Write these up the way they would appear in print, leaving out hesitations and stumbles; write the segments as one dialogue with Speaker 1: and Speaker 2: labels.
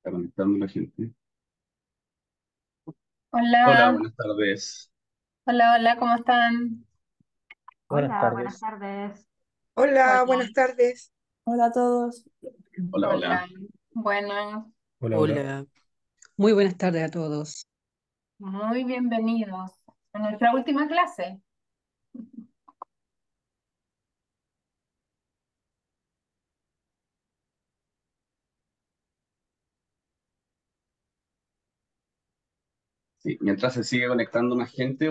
Speaker 1: Está conectando la gente. Hola,
Speaker 2: Hola,
Speaker 1: buenas tardes.
Speaker 2: hola, hola, ¿cómo están?
Speaker 3: Buenas
Speaker 4: Hola, buenas
Speaker 3: tardes.
Speaker 4: tardes.
Speaker 5: Hola,
Speaker 2: Hola,
Speaker 5: buenas tardes.
Speaker 6: Hola a todos.
Speaker 1: Hola, hola.
Speaker 2: hola. Bueno,
Speaker 3: Hola, hola.
Speaker 7: Hola, muy buenas tardes a todos.
Speaker 2: muy bienvenidos a nuestra última clase.
Speaker 1: Sí, mientras se sigue conectando más gente,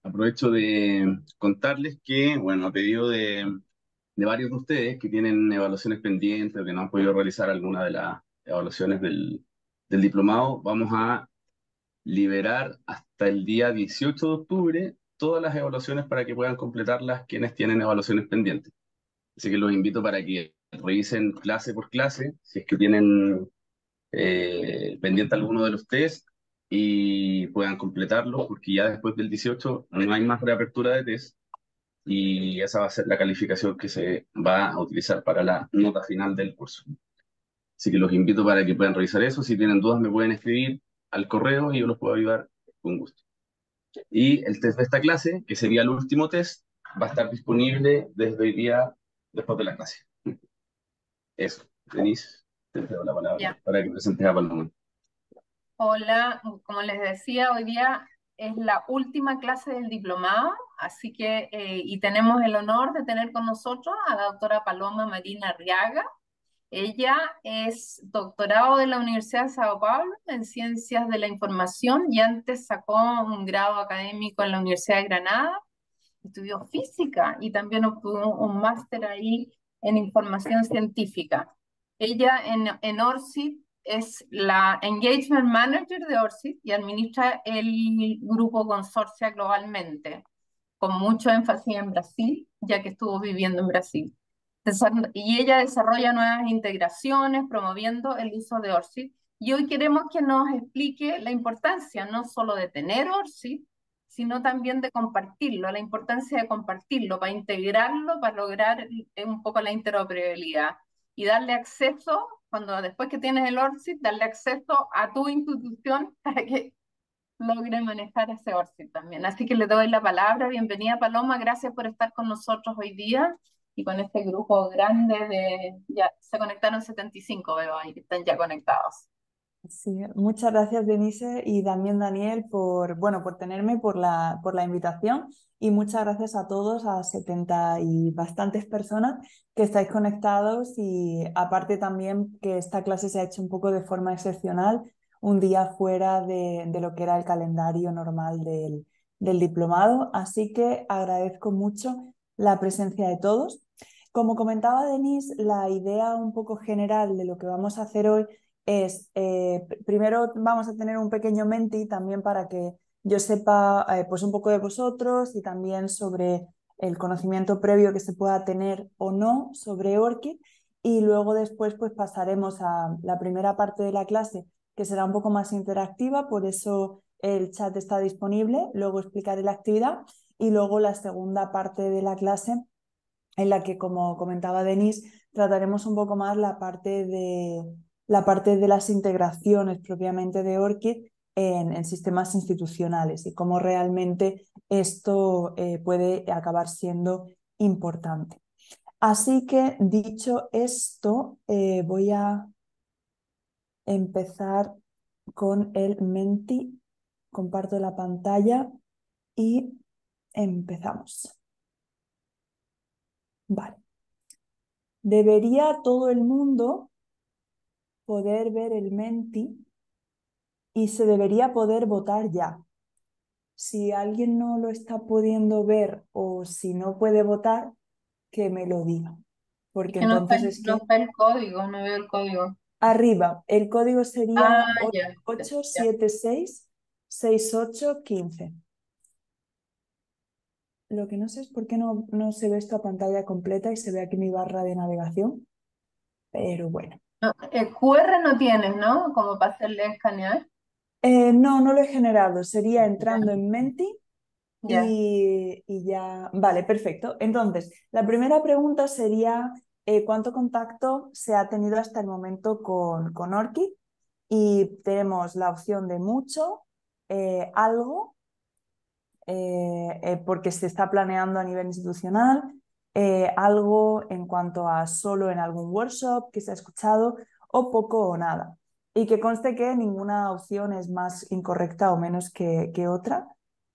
Speaker 1: aprovecho de contarles que, bueno, a pedido de varios de ustedes que tienen evaluaciones pendientes o que no han podido realizar alguna de las evaluaciones del diplomado, vamos a liberar hasta el día 18 de octubre todas las evaluaciones para que puedan completarlas quienes tienen evaluaciones pendientes. Así que los invito para que revisen clase por clase, si es que tienen pendiente alguno de los test y puedan completarlo, porque ya después del 18 no hay más reapertura de test y esa va a ser la calificación que se va a utilizar para la nota final del curso. Así que los invito para que puedan revisar eso. Si tienen dudas, me pueden escribir al correo y yo los puedo ayudar con gusto. Y el test de esta clase, que sería el último test, va a estar disponible desde hoy día después de la clase. Eso, Denise, te cedo la palabra
Speaker 2: Ya,
Speaker 1: para que presentes a Paloma.
Speaker 2: hola, como les decía, hoy día es la última clase del diplomado, así que, y tenemos el honor de tener con nosotros a la doctora Paloma Marina Arriaga. Ella es doctorado de la Universidad de Sao Paulo en Ciencias de la Información y antes sacó un grado académico en la Universidad de Granada. Estudió física y también obtuvo un máster ahí en información científica. Ella en ORCID es la Engagement Manager de ORCID y administra el grupo Consorcia globalmente, con mucho énfasis en Brasil, ya que estuvo viviendo en Brasil. Y ella desarrolla nuevas integraciones, promoviendo el uso de ORCID. Y hoy queremos que nos explique la importancia no solo de tener ORCID, sino también de compartirlo, la importancia de compartirlo, para integrarlo, para lograr un poco la interoperabilidad y darle acceso, cuando después que tienes el ORCID, darle acceso a tu institución para que logre manejar ese ORCID también. Así que le doy la palabra. Bienvenida, Paloma. Gracias por estar con nosotros hoy día y con este grupo grande de... Ya se conectaron 75, veo ahí que están ya conectados.
Speaker 6: Sí, muchas gracias Denise y también Daniel por, bueno, por tenerme, por la invitación y muchas gracias a todos, a 70 y bastantes personas que estáis conectados y aparte también que esta clase se ha hecho un poco de forma excepcional, un día fuera de lo que era el calendario normal del diplomado, así que agradezco mucho la presencia de todos. Como comentaba Denise, la idea un poco general de lo que vamos a hacer hoy es, primero vamos a tener un pequeño menti también para que yo sepa pues un poco de vosotros y también sobre el conocimiento previo que se pueda tener o no sobre ORCID y luego después pues pasaremos a la primera parte de la clase que será un poco más interactiva, por eso el chat está disponible, luego explicaré la actividad y luego la segunda parte de la clase en la que, como comentaba Denise, trataremos un poco más la parte de las integraciones propiamente de ORCID en sistemas institucionales y cómo realmente esto puede acabar siendo importante. Así que, dicho esto, voy a empezar con el Menti. Comparto la pantalla y empezamos. Vale. Debería todo el mundo poder ver el Menti y se debería poder votar ya. Si alguien no lo está pudiendo ver o si no puede votar, que me lo diga.
Speaker 2: Es
Speaker 6: Porque
Speaker 2: que no está,
Speaker 6: entonces es
Speaker 2: no
Speaker 6: que
Speaker 2: está el código, no veo el código.
Speaker 6: arriba el código
Speaker 2: Ah,
Speaker 6: sería
Speaker 2: ya, ya.
Speaker 6: 88766815. Lo que no sé es por qué no se ve esta pantalla completa y se ve aquí mi barra de navegación, pero bueno.
Speaker 2: No, el QR no tienes, ¿no? Como para hacerle escanear.
Speaker 6: No, no lo he generado. Sería
Speaker 2: Ya,
Speaker 6: entrando en Menti
Speaker 2: ya.
Speaker 6: y ya. Vale, perfecto. Entonces, la primera pregunta sería, ¿cuánto contacto se ha tenido hasta el momento con ORCID? Y tenemos la opción de mucho, algo, porque se está planeando a nivel institucional, algo en cuanto a solo en algún workshop que se ha escuchado, o poco o nada. Y que conste que ninguna opción es más incorrecta o menos que otra.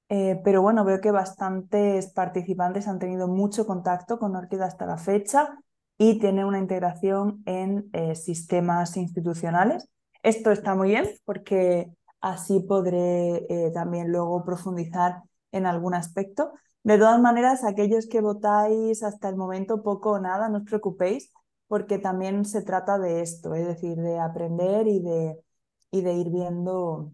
Speaker 6: Pero bueno, veo que bastantes participantes han tenido mucho contacto con ORCID hasta la fecha y tiene una integración en sistemas institucionales. Esto está muy bien porque así podré también luego profundizar en algún aspecto. De todas maneras, aquellos que votáis hasta el momento poco o nada, no os preocupéis, porque también se trata de esto, es decir, de aprender y de ir viendo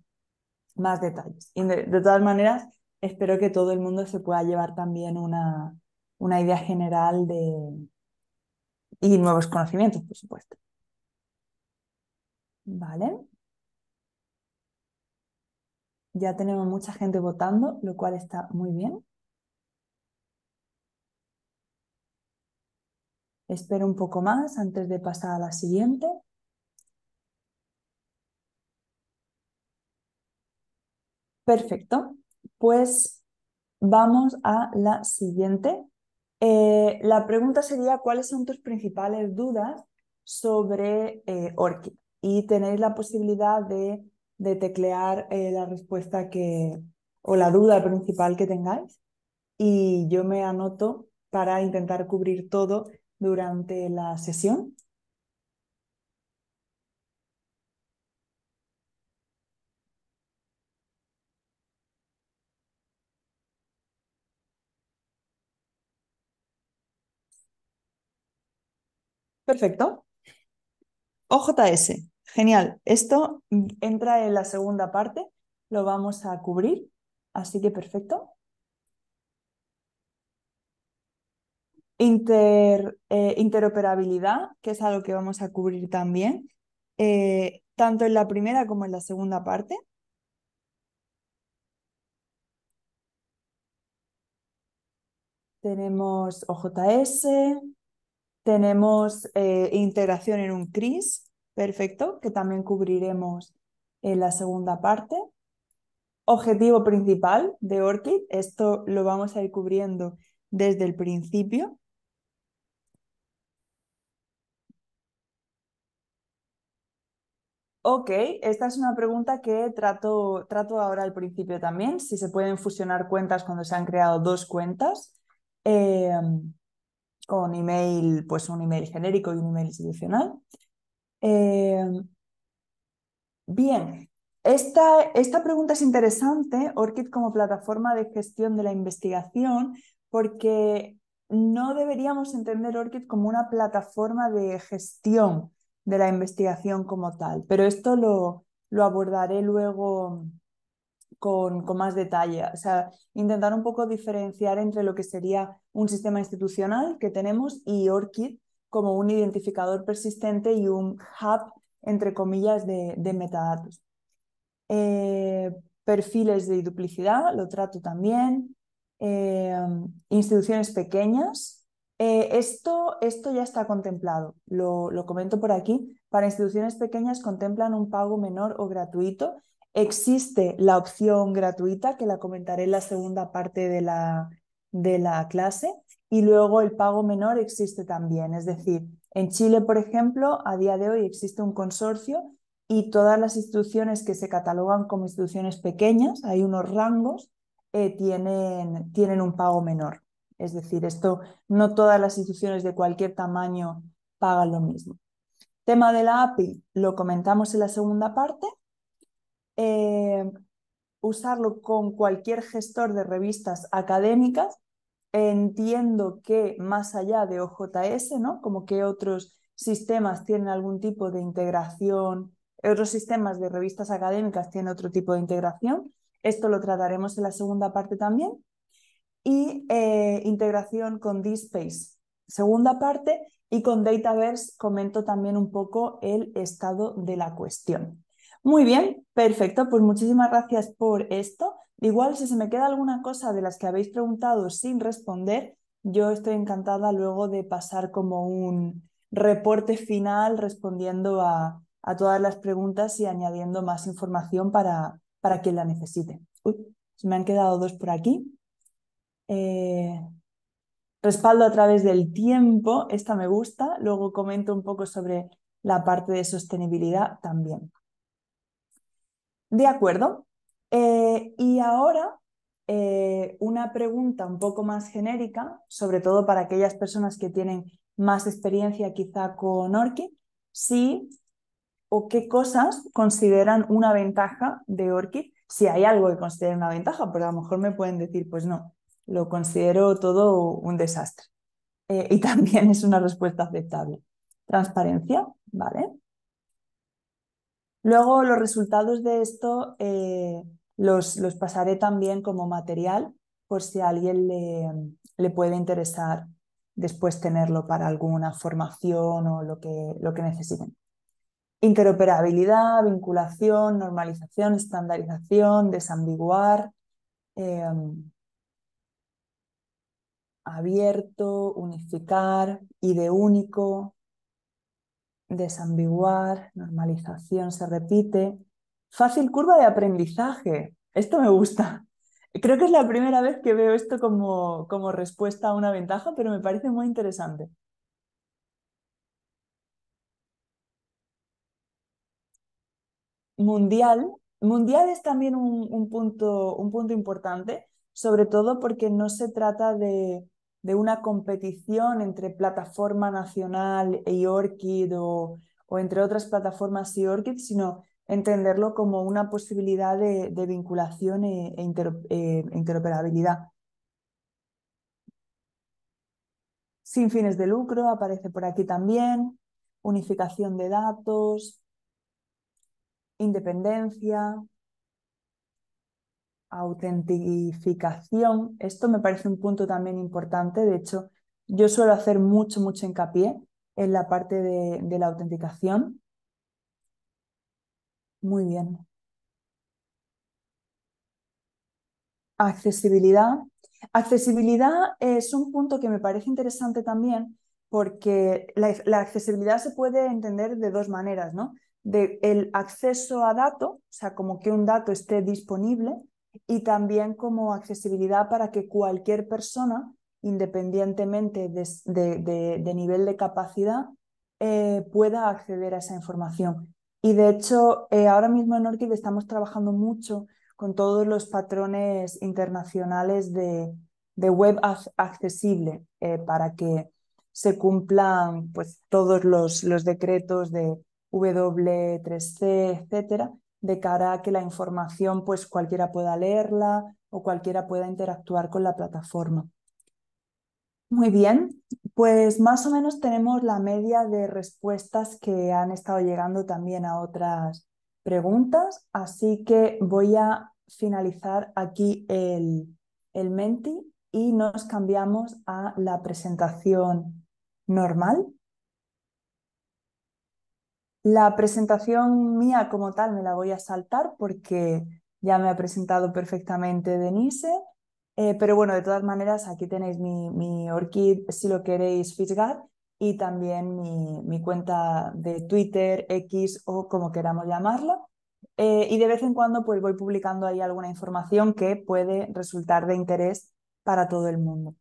Speaker 6: más detalles. Y de todas maneras, espero que todo el mundo se pueda llevar también una idea general y nuevos conocimientos, por supuesto. Vale. Ya tenemos mucha gente votando, lo cual está muy bien. Espero un poco más antes de pasar a la siguiente. Perfecto. Pues vamos a la siguiente. La pregunta sería, ¿cuáles son tus principales dudas sobre ORCID? Y tenéis la posibilidad de teclear la respuesta o la duda principal que tengáis. Y yo me anoto para intentar cubrir todo durante la sesión. Perfecto. OJS, genial. Esto entra en la segunda parte, lo vamos a cubrir, así que perfecto. Interoperabilidad, que es algo que vamos a cubrir también, tanto en la primera como en la segunda parte. Tenemos OJS, tenemos integración en un CRIS, perfecto, que también cubriremos en la segunda parte. Objetivo principal de ORCID, esto lo vamos a ir cubriendo desde el principio. Ok, esta es una pregunta que trato ahora al principio también, si se pueden fusionar cuentas cuando se han creado dos cuentas con email, pues un email genérico y un email institucional. Bien, esta pregunta es interesante, ORCID como plataforma de gestión de la investigación, porque no deberíamos entender ORCID como una plataforma de gestión de la investigación como tal, pero esto lo abordaré luego con más detalle. O sea, intentar un poco diferenciar entre lo que sería un sistema institucional que tenemos y ORCID como un identificador persistente y un hub, entre comillas, de metadatos. Perfiles de duplicidad, lo trato también. Instituciones pequeñas. Esto ya está contemplado, lo comento por aquí. Para instituciones pequeñas contemplan un pago menor o gratuito. Existe la opción gratuita, que la comentaré en la segunda parte de la clase, y luego el pago menor existe también. Es decir, en Chile, por ejemplo, a día de hoy existe un consorcio y todas las instituciones que se catalogan como instituciones pequeñas, hay unos rangos, tienen un pago menor. Es decir, no todas las instituciones de cualquier tamaño pagan lo mismo. Tema de la API, lo comentamos en la segunda parte. Usarlo con cualquier gestor de revistas académicas. Entiendo que más allá de OJS, ¿no? Como que otros sistemas tienen algún tipo de integración, otros sistemas de revistas académicas tienen otro tipo de integración. Esto lo trataremos en la segunda parte también. Y integración con DSpace, segunda parte, y con Dataverse comento también un poco el estado de la cuestión. Muy bien, perfecto, pues muchísimas gracias por esto. Igual si se me queda alguna cosa de las que habéis preguntado sin responder, yo estoy encantada luego de pasar como un reporte final respondiendo a a todas las preguntas y añadiendo más información para quien la necesite. Uy, se me han quedado dos por aquí. Respaldo a través del tiempo, esta me gusta. Luego comento un poco sobre la parte de sostenibilidad también. De acuerdo. Y ahora una pregunta un poco más genérica, sobre todo para aquellas personas que tienen más experiencia quizá con ORCID, si o qué cosas consideran una ventaja de ORCID, si hay algo que consideren una ventaja, pero a lo mejor me pueden decir, pues no, lo considero todo un desastre. Y también es una respuesta aceptable. Transparencia, ¿vale? Luego los resultados de esto los pasaré también como material por si a alguien le puede interesar después tenerlo para alguna formación o lo que necesiten. Interoperabilidad, vinculación, normalización, estandarización, desambiguar, abierto, unificar, ID único, desambiguar, normalización se repite. Fácil curva de aprendizaje. Esto me gusta. Creo que es la primera vez que veo esto como respuesta a una ventaja, pero me parece muy interesante. Mundial. Mundial es también un punto importante, sobre todo porque no se trata de una competición entre plataforma nacional y ORCID o entre otras plataformas y ORCID, sino entenderlo como una posibilidad de vinculación e interoperabilidad. Sin fines de lucro aparece por aquí también, unificación de datos, independencia, autentificación. Esto me parece un punto también importante. De hecho, yo suelo hacer mucho hincapié en la parte de la autenticación. Muy bien. Accesibilidad. Accesibilidad es un punto que me parece interesante también porque la accesibilidad se puede entender de dos maneras, ¿no? De el acceso a datos, o sea, como que un dato esté disponible, y también como accesibilidad para que cualquier persona, independientemente de nivel de capacidad, pueda acceder a esa información. Y de hecho, ahora mismo en ORCID estamos trabajando mucho con todos los patrones internacionales de web accesible para que se cumplan pues, todos los decretos de W3C, etcétera, de cara a que la información pues, cualquiera pueda leerla o cualquiera pueda interactuar con la plataforma. Muy bien, pues más o menos tenemos la media de respuestas que han estado llegando también a otras preguntas, así que voy a finalizar aquí el Menti y nos cambiamos a la presentación normal. La presentación mía como tal me la voy a saltar porque ya me ha presentado perfectamente Denise. Pero bueno, de todas maneras, aquí tenéis mi ORCID, si lo queréis, FishGuard, y también mi cuenta de Twitter, X o como queramos llamarla. Y de vez en cuando pues voy publicando ahí alguna información que puede resultar de interés para todo el mundo.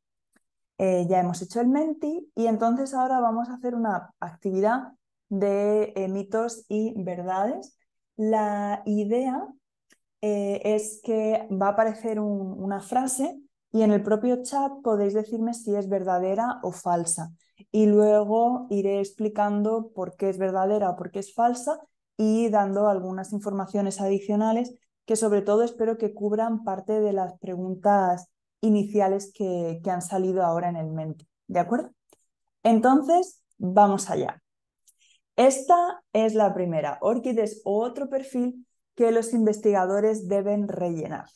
Speaker 6: Ya hemos hecho el Menti y entonces ahora vamos a hacer una actividad de mitos y verdades. La idea es que va a aparecer una frase y en el propio chat podéis decirme si es verdadera o falsa. Y luego iré explicando por qué es verdadera o por qué es falsa y dando algunas informaciones adicionales que sobre todo espero que cubran parte de las preguntas iniciales que han salido ahora en el Menti. ¿De acuerdo? Entonces, vamos allá. Esta es la primera. ORCID es otro perfil que los investigadores deben rellenar.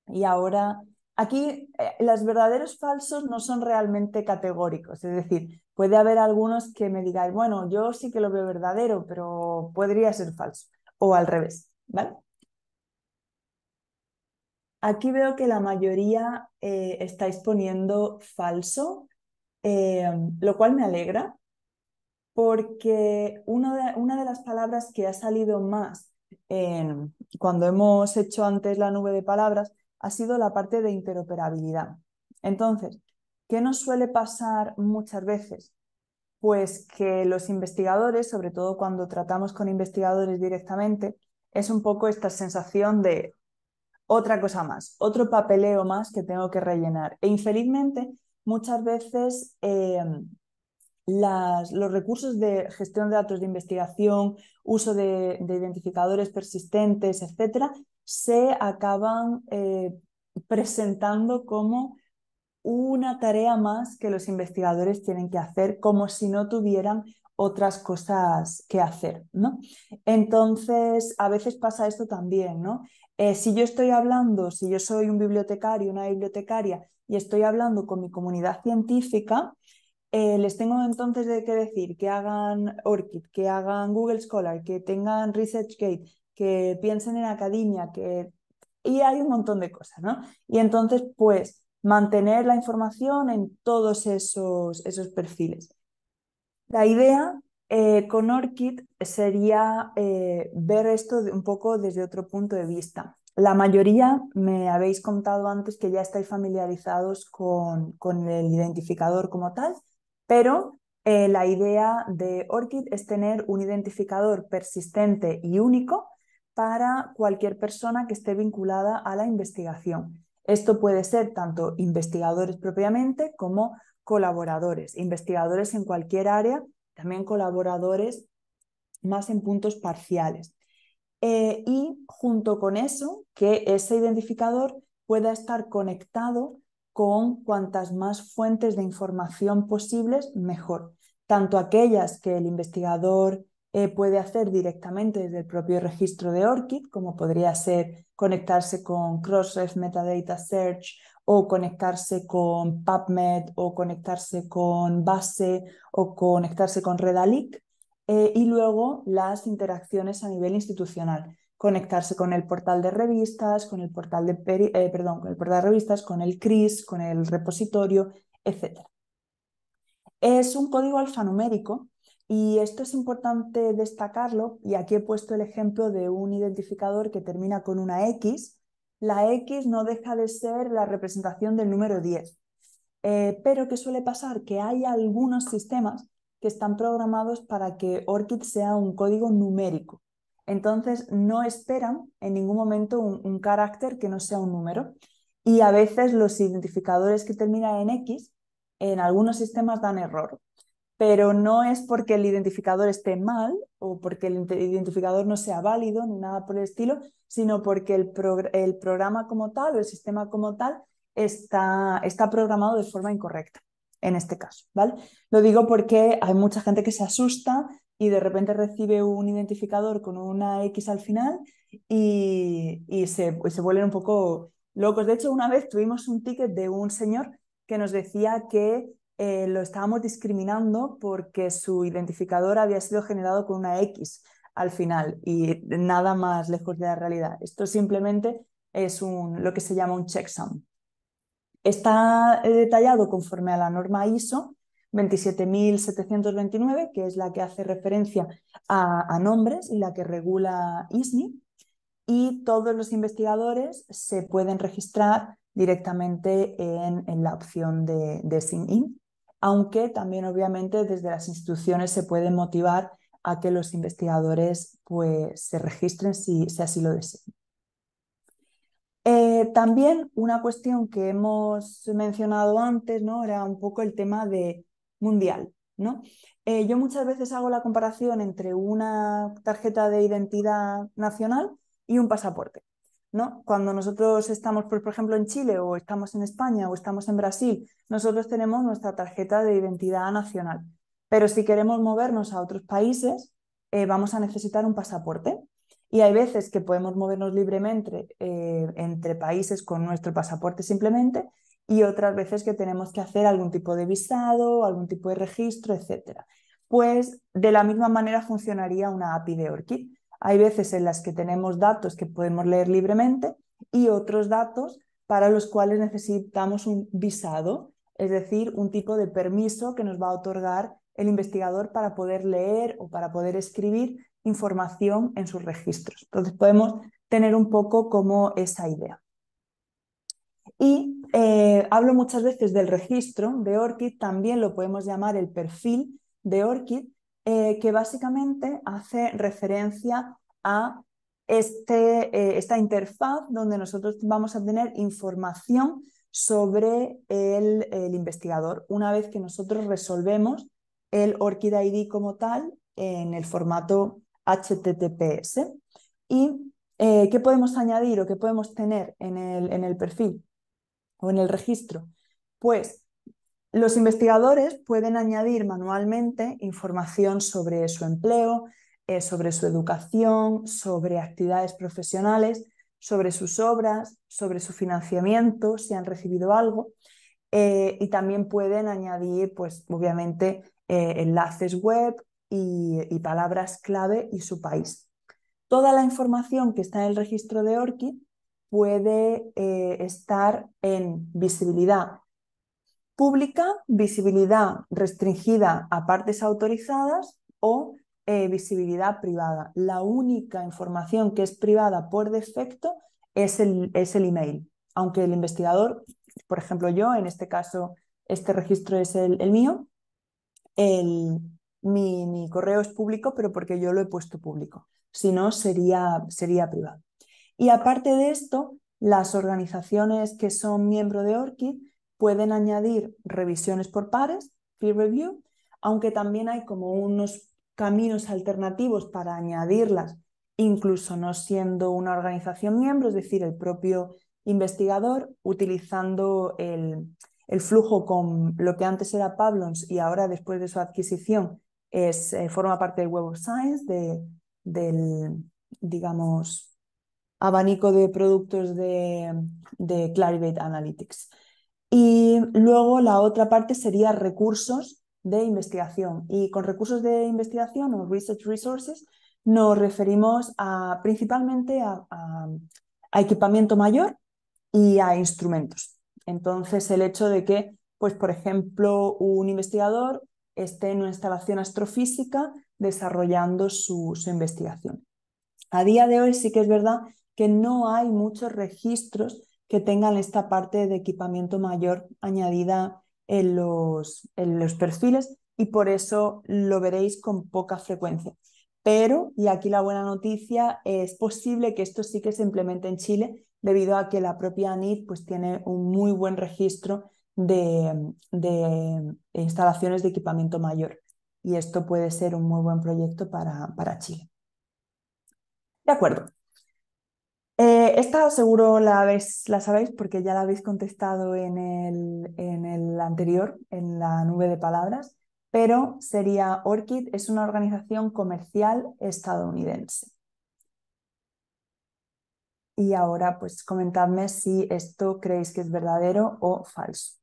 Speaker 6: Y ahora, aquí los verdaderos falsos no son realmente categóricos, es decir, puede haber algunos que me digáis, bueno, yo sí que lo veo verdadero, pero podría ser falso, o al revés, ¿vale? Aquí veo que la mayoría estáis poniendo falso, lo cual me alegra. porque una de las palabras que ha salido más cuando hemos hecho antes la nube de palabras ha sido la parte de interoperabilidad. Entonces, ¿qué nos suele pasar muchas veces? Pues que los investigadores, sobre todo cuando tratamos con investigadores directamente, es un poco esta sensación de otra cosa más, otro papeleo más que tengo que rellenar. E infelizmente, muchas veces los recursos de gestión de datos de investigación, uso de identificadores persistentes, etcétera, se acaban presentando como una tarea más que los investigadores tienen que hacer, como si no tuvieran otras cosas que hacer, ¿no? Entonces, a veces pasa esto también, ¿no? Si yo estoy hablando, si yo soy un bibliotecario, una bibliotecaria, y estoy hablando con mi comunidad científica, les tengo entonces que decir que hagan ORCID, que hagan Google Scholar, que tengan ResearchGate, que piensen en academia, y hay un montón de cosas, ¿no? Y entonces, pues, mantener la información en todos esos perfiles. La idea con ORCID sería ver esto un poco desde otro punto de vista. La mayoría me habéis contado antes que ya estáis familiarizados con el identificador como tal, pero la idea de ORCID es tener un identificador persistente y único para cualquier persona que esté vinculada a la investigación. Esto puede ser tanto investigadores propiamente como colaboradores, investigadores en cualquier área, también colaboradores más en puntos parciales. Y junto con eso, que ese identificador pueda estar conectado con cuantas más fuentes de información posibles, mejor. Tanto aquellas que el investigador puede hacer directamente desde el propio registro de ORCID, como podría ser conectarse con Crossref Metadata Search, o conectarse con PubMed, o conectarse con Base, o conectarse con Redalyc, y luego las interacciones a nivel institucional, conectarse con el portal de revistas, con el portal de, con el portal de revistas, con el CRIS, con el repositorio, etc. Es un código alfanumérico y esto es importante destacarlo, y aquí he puesto el ejemplo de un identificador que termina con una X. La X no deja de ser la representación del número 10. Pero ¿qué suele pasar? Que hay algunos sistemas que están programados para que ORCID sea un código numérico. Entonces no esperan en ningún momento un carácter que no sea un número. Y a veces los identificadores que terminan en X en algunos sistemas dan error. Pero no es porque el identificador esté mal o porque el identificador no sea válido ni nada por el estilo, sino porque el programa como tal o el sistema como tal está programado de forma incorrecta en este caso, ¿vale? Lo digo porque hay mucha gente que se asusta y de repente recibe un identificador con una X al final y se vuelven un poco locos. De hecho, una vez tuvimos un ticket de un señor que nos decía que lo estábamos discriminando porque su identificador había sido generado con una X al final y nada más lejos de la realidad. Esto simplemente es lo que se llama un checksum. Está detallado conforme a la norma ISO 27729, que es la que hace referencia a nombres y la que regula ISNI, y todos los investigadores se pueden registrar directamente en la opción de Sign In, aunque también obviamente desde las instituciones se puede motivar a que los investigadores pues, se registren si así lo desean. También una cuestión que hemos mencionado antes, ¿no? Era un poco el tema de mundial, ¿no? Yo muchas veces hago la comparación entre una tarjeta de identidad nacional y un pasaporte, ¿no? Cuando nosotros estamos, por ejemplo, en Chile o estamos en España o estamos en Brasil, nosotros tenemos nuestra tarjeta de identidad nacional. Pero si queremos movernos a otros países, vamos a necesitar un pasaporte. Y hay veces que podemos movernos libremente entre países con nuestro pasaporte simplemente, y otras veces que tenemos que hacer algún tipo de visado, algún tipo de registro, etc. Pues de la misma manera funcionaría una API de ORCID. Hay veces en las que tenemos datos que podemos leer libremente y otros datos para los cuales necesitamos un visado, es decir, un tipo de permiso que nos va a otorgar el investigador para poder leer o para poder escribir información en sus registros. Entonces podemos tener un poco como esa idea. Y hablo muchas veces del registro de ORCID, también lo podemos llamar el perfil de ORCID, que básicamente hace referencia a esta interfaz donde nosotros vamos a tener información sobre el investigador una vez que nosotros resolvemos el ORCID ID como tal en el formato HTTPS. ¿Y qué podemos añadir o qué podemos tener en el perfil o en el registro? Pues los investigadores pueden añadir manualmente información sobre su empleo, sobre su educación, sobre actividades profesionales, sobre sus obras, sobre su financiamiento, si han recibido algo, y también pueden añadir, pues obviamente, enlaces web y palabras clave y su país. Toda la información que está en el registro de ORCID puede estar en visibilidad pública, visibilidad restringida a partes autorizadas o visibilidad privada. La única información que es privada por defecto es el email, aunque el investigador, por ejemplo yo, en este caso este registro es el mío, mi correo es público, pero porque yo lo he puesto público, si no sería privado. Y aparte de esto, las organizaciones que son miembro de ORCID pueden añadir revisiones por pares, peer review, aunque también hay como unos caminos alternativos para añadirlas, incluso no siendo una organización miembro, es decir, el propio investigador utilizando el flujo con lo que antes era Pablons y ahora después de su adquisición forma parte del Web of Science, del, digamos, abanico de productos de Clarivate Analytics. Y luego la otra parte sería recursos de investigación. Y con recursos de investigación o research resources nos referimos principalmente a equipamiento mayor y a instrumentos. Entonces, el hecho de que, pues, por ejemplo, un investigador esté en una instalación astrofísica desarrollando su investigación. A día de hoy sí que es verdad que no hay muchos registros que tengan esta parte de equipamiento mayor añadida en los perfiles y por eso lo veréis con poca frecuencia. Pero, y aquí la buena noticia, es posible que esto sí que se implemente en Chile debido a que la propia ANIT pues, tiene un muy buen registro de instalaciones de equipamiento mayor y esto puede ser un muy buen proyecto para Chile. De acuerdo. Esta seguro la sabéis porque ya la habéis contestado en el anterior, en la nube de palabras, pero sería ORCID es una organización comercial estadounidense. Y ahora pues comentadme si esto creéis que es verdadero o falso.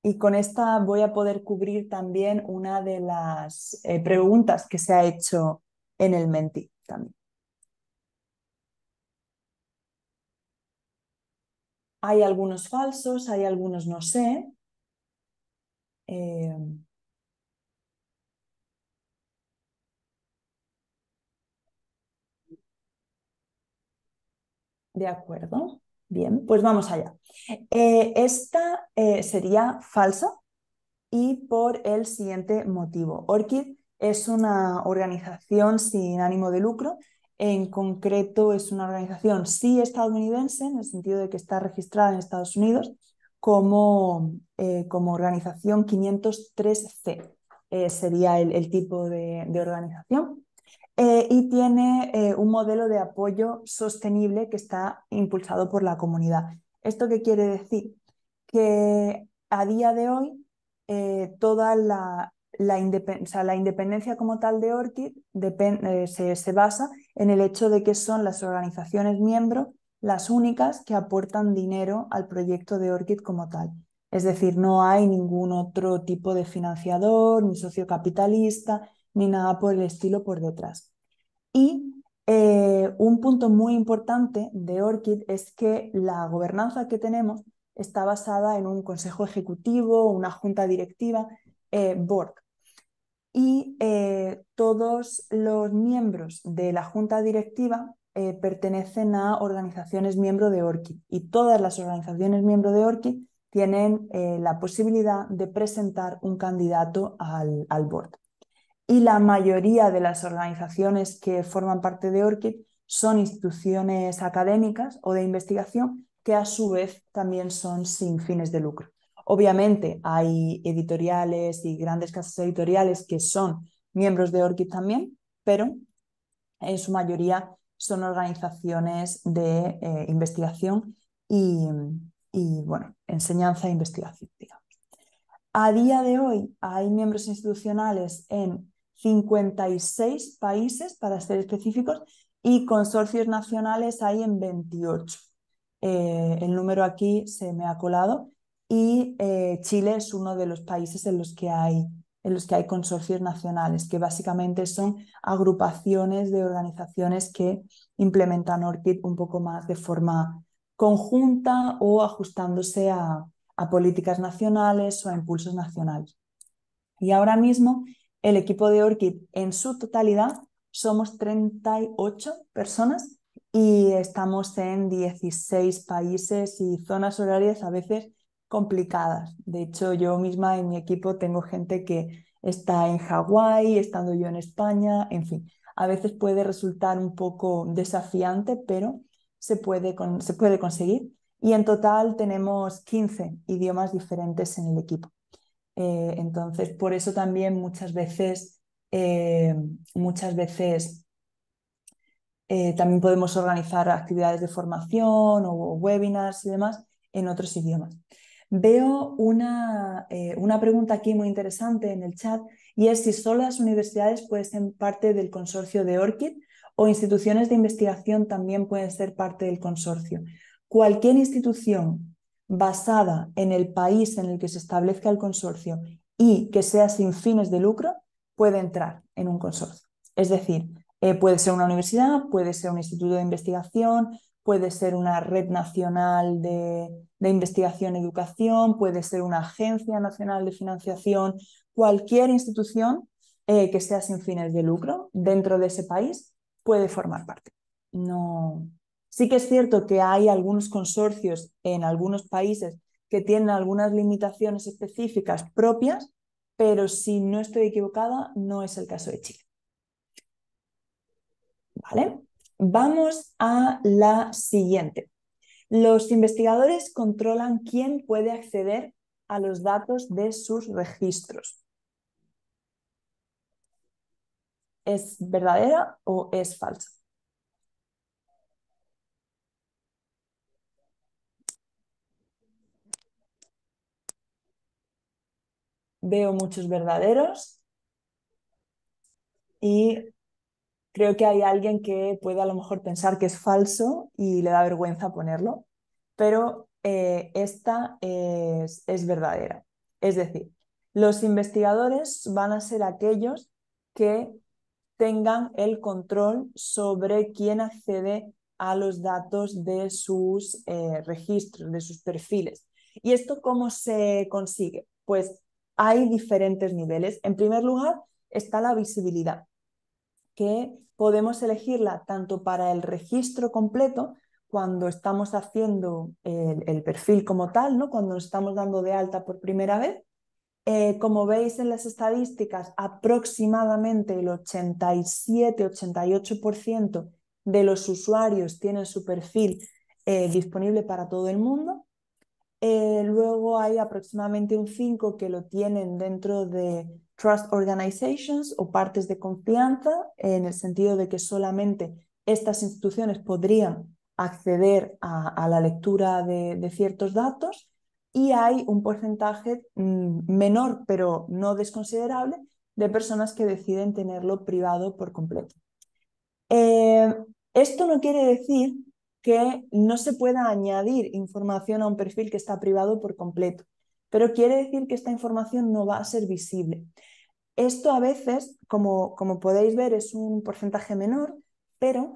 Speaker 6: Y con esta voy a poder cubrir también una de las preguntas que se ha hecho en el Menti también. Hay algunos falsos, hay algunos no sé. De acuerdo. Bien, pues vamos allá. Esta sería falsa y por el siguiente motivo. ORCID es una organización sin ánimo de lucro. En concreto es una organización sí estadounidense, en el sentido de que está registrada en Estados Unidos como organización 503C. Sería el tipo de organización. Y tiene un modelo de apoyo sostenible que está impulsado por la comunidad. ¿Esto qué quiere decir? Que a día de hoy toda la independencia como tal de ORCID se basa en el hecho de que son las organizaciones miembros las únicas que aportan dinero al proyecto de ORCID como tal. Es decir, no hay ningún otro tipo de financiador, ni socio capitalista, ni nada por el estilo por detrás. Y un punto muy importante de ORCID es que la gobernanza que tenemos está basada en un consejo ejecutivo, una junta directiva, board. Y todos los miembros de la junta directiva pertenecen a organizaciones miembro de ORCID, y todas las organizaciones miembro de ORCID tienen la posibilidad de presentar un candidato al board. Y la mayoría de las organizaciones que forman parte de ORCID son instituciones académicas o de investigación que a su vez también son sin fines de lucro. Obviamente hay editoriales y grandes casas editoriales que son miembros de ORCID también, pero en su mayoría son organizaciones de investigación y bueno, enseñanza e investigación, digamos. A día de hoy hay miembros institucionales en 56 países, para ser específicos, y consorcios nacionales hay en 28. El número aquí se me ha colado y Chile es uno de los países en los que hay consorcios nacionales, que básicamente son agrupaciones de organizaciones que implementan ORCID un poco más de forma conjunta o ajustándose a políticas nacionales o a impulsos nacionales. Y ahora mismo el equipo de ORCID en su totalidad somos 38 personas y estamos en 16 países y zonas horarias a veces complicadas. De hecho, yo misma en mi equipo tengo gente que está en Hawái, estando yo en España, en fin. A veces puede resultar un poco desafiante, pero se puede conseguir. Y en total tenemos 15 idiomas diferentes en el equipo. Entonces, por eso también muchas veces también podemos organizar actividades de formación o webinars y demás en otros idiomas. Veo una pregunta aquí muy interesante en el chat, y es si solo las universidades pueden ser parte del consorcio de ORCID o instituciones de investigación también pueden ser parte del consorcio. Cualquier institución basada en el país en el que se establezca el consorcio y que sea sin fines de lucro puede entrar en un consorcio. Es decir, puede ser una universidad, puede ser un instituto de investigación, puede ser una red nacional de investigación y educación, puede ser una agencia nacional de financiación, cualquier institución que sea sin fines de lucro dentro de ese país puede formar parte. No. Sí que es cierto que hay algunos consorcios en algunos países que tienen algunas limitaciones específicas propias, pero si no estoy equivocada, no es el caso de Chile. ¿Vale? Vamos a la siguiente. Los investigadores controlan quién puede acceder a los datos de sus registros. ¿Es verdadera o es falsa? Veo muchos verdaderos y creo que hay alguien que puede a lo mejor pensar que es falso y le da vergüenza ponerlo, pero esta es verdadera. Es decir, los investigadores van a ser aquellos que tengan el control sobre quién accede a los datos de sus registros, de sus perfiles. ¿Y esto cómo se consigue? Pues hay diferentes niveles. En primer lugar, está la visibilidad, que podemos elegirla tanto para el registro completo, cuando estamos haciendo el perfil como tal, ¿no? Cuando nos estamos dando de alta por primera vez. Como veis en las estadísticas, aproximadamente el 87-88% de los usuarios tienen su perfil disponible para todo el mundo. Luego hay aproximadamente un 5% que lo tienen dentro de Trust Organizations o partes de confianza, en el sentido de que solamente estas instituciones podrían acceder a la lectura de ciertos datos. Y hay un porcentaje menor, pero no desconsiderable, de personas que deciden tenerlo privado por completo. Esto no quiere decir que no se pueda añadir información a un perfil que está privado por completo, pero quiere decir que esta información no va a ser visible. Esto a veces, como podéis ver, es un porcentaje menor, pero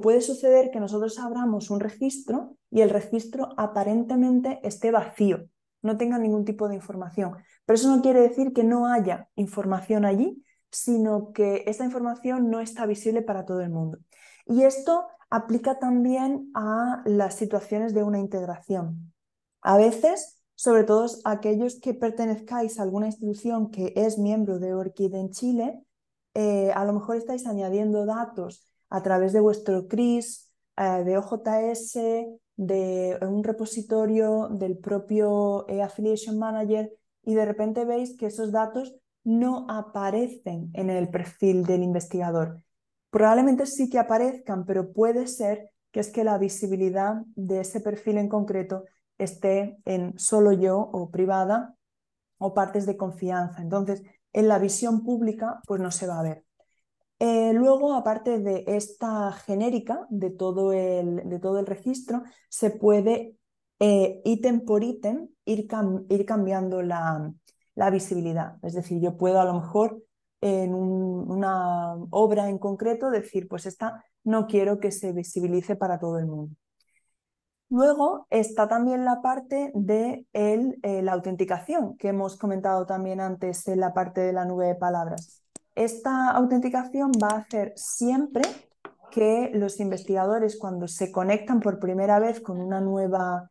Speaker 6: puede suceder que nosotros abramos un registro y el registro aparentemente esté vacío, no tenga ningún tipo de información. Pero eso no quiere decir que no haya información allí, sino que esta información no está visible para todo el mundo. Y esto aplica también a las situaciones de una integración. A veces, sobre todo aquellos que pertenezcáis a alguna institución que es miembro de ORCID en Chile, a lo mejor estáis añadiendo datos a través de vuestro CRIS, de OJS, de un repositorio del propio Affiliation Manager, y de repente veis que esos datos no aparecen en el perfil del investigador. Probablemente sí que aparezcan, pero puede ser que es que la visibilidad de ese perfil en concreto esté en solo yo o privada o partes de confianza. Entonces, en la visión pública, pues no se va a ver. Luego, aparte de esta genérica de todo el registro, se puede ítem por ítem ir cambiando la visibilidad. Es decir, yo puedo a lo mejor en una obra en concreto decir, pues esta no quiero que se visibilice para todo el mundo. Luego está también la parte de la autenticación, que hemos comentado también antes en la parte de la nube de palabras. Esta autenticación va a hacer siempre que los investigadores, cuando se conectan por primera vez con una nueva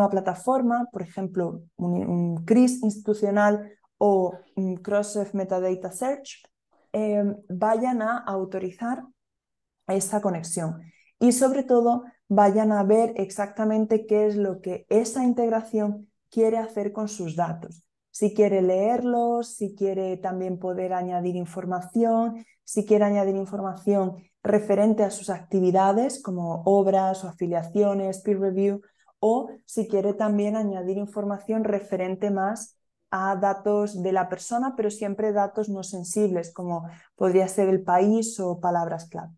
Speaker 6: plataforma, por ejemplo, un CRIS institucional o un Crossref Metadata Search, vayan a autorizar esa conexión y sobre todo vayan a ver exactamente qué es lo que esa integración quiere hacer con sus datos. Si quiere leerlos, si quiere también poder añadir información, si quiere añadir información referente a sus actividades como obras o afiliaciones, peer review, o si quiere también añadir información referente más a datos de la persona, pero siempre datos no sensibles, como podría ser el país o palabras clave.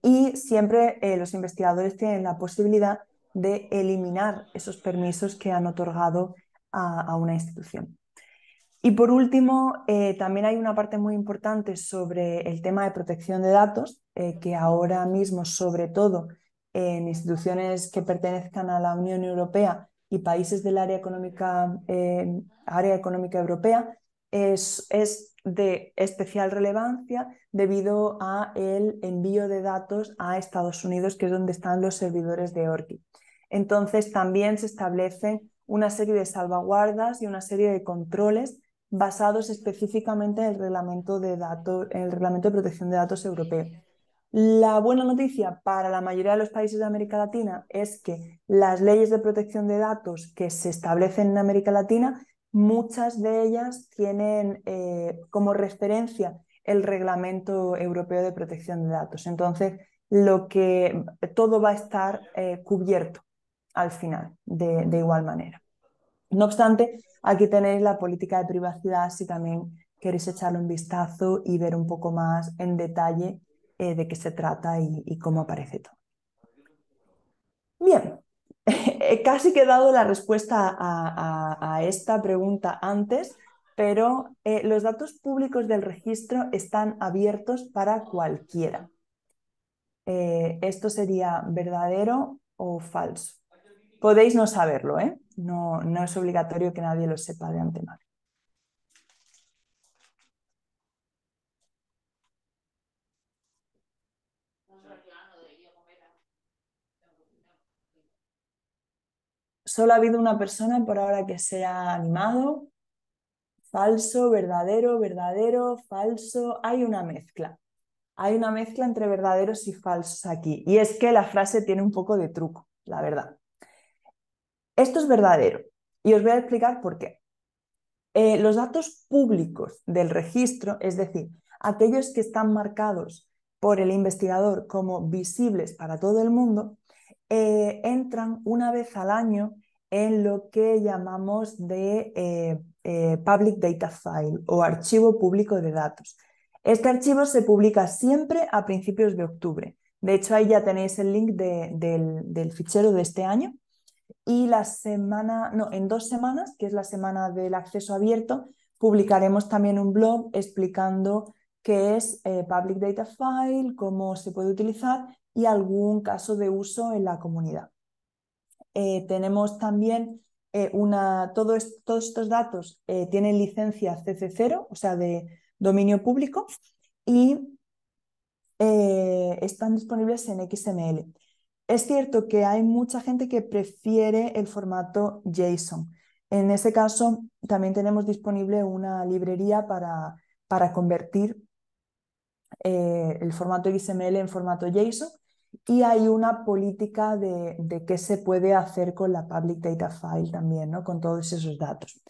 Speaker 6: Y siempre los investigadores tienen la posibilidad de eliminar esos permisos que han otorgado a una institución. Y por último, también hay una parte muy importante sobre el tema de protección de datos, que ahora mismo, sobre todo en instituciones que pertenezcan a la Unión Europea y países del área económica europea, es de especial relevancia debido a el envío de datos a Estados Unidos, que es donde están los servidores de ORCID. Entonces, también se establecen una serie de salvaguardas y una serie de controles basados específicamente en el reglamento de protección de datos europeo. La buena noticia para la mayoría de los países de América Latina es que las leyes de protección de datos que se establecen en América Latina, muchas de ellas tienen como referencia el Reglamento Europeo de Protección de Datos. Entonces, todo va a estar cubierto al final, de igual manera. No obstante, aquí tenéis la política de privacidad si también queréis echarle un vistazo y ver un poco más en detalle de qué se trata y cómo aparece todo. Bien, casi que he dado la respuesta a esta pregunta antes, pero los datos públicos del registro están abiertos para cualquiera. ¿Esto sería verdadero o falso? Podéis no saberlo, ¿eh? No es obligatorio que nadie lo sepa de antemano. Solo ha habido una persona por ahora que se ha animado. Falso, verdadero, verdadero, falso. Hay una mezcla. Hay una mezcla entre verdaderos y falsos aquí. Y es que la frase tiene un poco de truco, la verdad. Esto es verdadero. Y os voy a explicar por qué. Los datos públicos del registro, es decir, aquellos que están marcados por el investigador como visibles para todo el mundo, entran una vez al año en lo que llamamos de Public Data File o archivo público de datos. Este archivo se publica siempre a principios de octubre. De hecho, ahí ya tenéis el link del fichero de este año. Y en 2 semanas, que es la semana del acceso abierto, publicaremos también un blog explicando qué es Public Data File, cómo se puede utilizar y algún caso de uso en la comunidad. Tenemos también todos estos datos tienen licencia CC0, o sea, de dominio público, y están disponibles en XML. Es cierto que hay mucha gente que prefiere el formato JSON. En ese caso, también tenemos disponible una librería para convertir el formato XML en formato JSON, y hay una política de qué se puede hacer con la Public Data File también, ¿no? Con todos esos datos.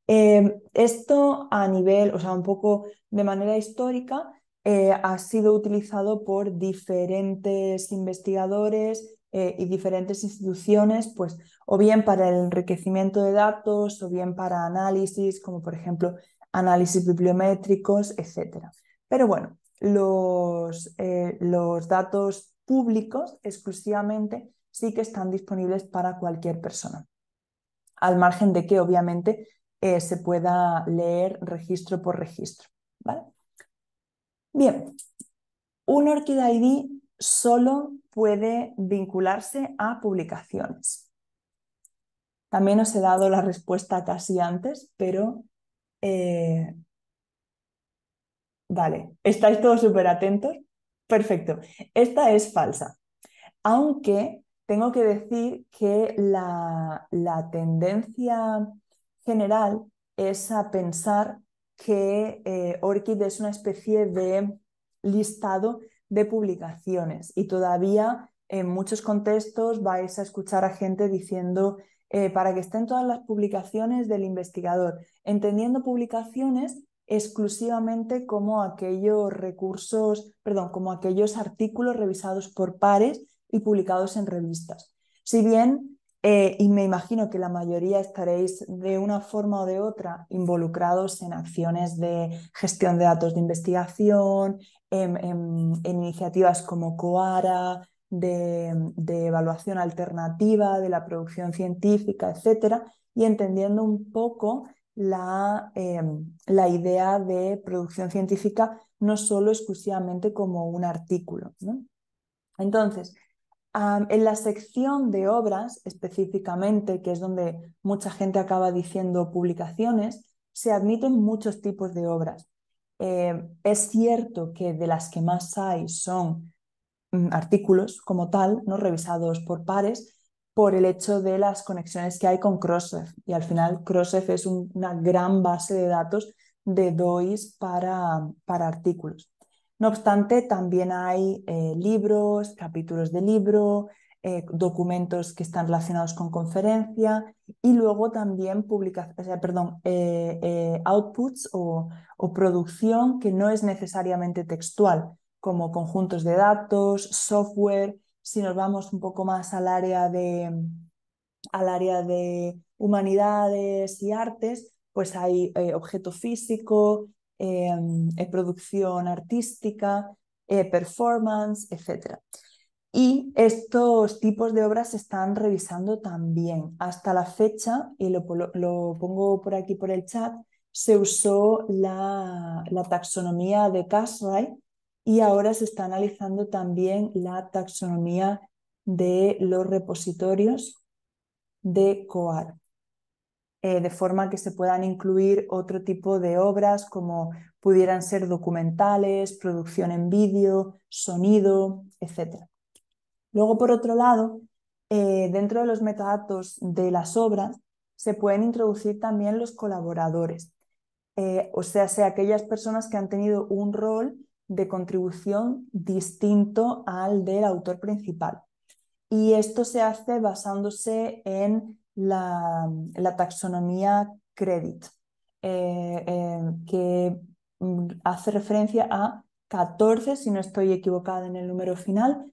Speaker 6: Esto a nivel, o sea, un poco de manera histórica, ha sido utilizado por diferentes investigadores y diferentes instituciones, pues, o bien para el enriquecimiento de datos, o bien para análisis, como por ejemplo análisis bibliométricos, etc. Pero bueno, los datos públicos exclusivamente sí que están disponibles para cualquier persona, al margen de que obviamente se pueda leer registro por registro, ¿vale? Bien, un ORCID ID solo puede vincularse a publicaciones. También os he dado la respuesta casi antes, pero vale, ¿estáis todos súper atentos? Perfecto, esta es falsa. Aunque tengo que decir que la tendencia general es a pensar que ORCID es una especie de listado de publicaciones, y todavía en muchos contextos vais a escuchar a gente diciendo para que estén todas las publicaciones del investigador, entendiendo publicaciones exclusivamente como aquellos recursos, perdón, como aquellos artículos revisados por pares y publicados en revistas. Si bien, y me imagino que la mayoría estaréis de una forma o de otra involucrados en acciones de gestión de datos de investigación, en iniciativas como COARA, de evaluación alternativa de la producción científica, etcétera, y entendiendo un poco la idea de producción científica no solo exclusivamente como un artículo, ¿no? Entonces, en la sección de obras específicamente, que es donde mucha gente acaba diciendo publicaciones, se admiten muchos tipos de obras. Es cierto que de las que más hay son artículos como tal, ¿no? Revisados por pares, por el hecho de las conexiones que hay con Crossref. Y al final Crossref es una gran base de datos de DOIs para artículos. No obstante, también hay libros, capítulos de libro, documentos que están relacionados con conferencia, y luego también outputs o producción que no es necesariamente textual, como conjuntos de datos, software. Si nos vamos un poco más al área de humanidades y artes, pues hay objeto físico, producción artística, performance, etc. Y estos tipos de obras se están revisando también. Hasta la fecha, y lo pongo por aquí por el chat, se usó la taxonomía de Cartwright, y ahora se está analizando también la taxonomía de los repositorios de COAR, de forma que se puedan incluir otro tipo de obras como pudieran ser documentales, producción en vídeo, sonido, etc. Luego, por otro lado, dentro de los metadatos de las obras se pueden introducir también los colaboradores, o sea, aquellas personas que han tenido un rol de contribución distinto al del autor principal. Y esto se hace basándose en la taxonomía Credit, que hace referencia a 14, si no estoy equivocada en el número final,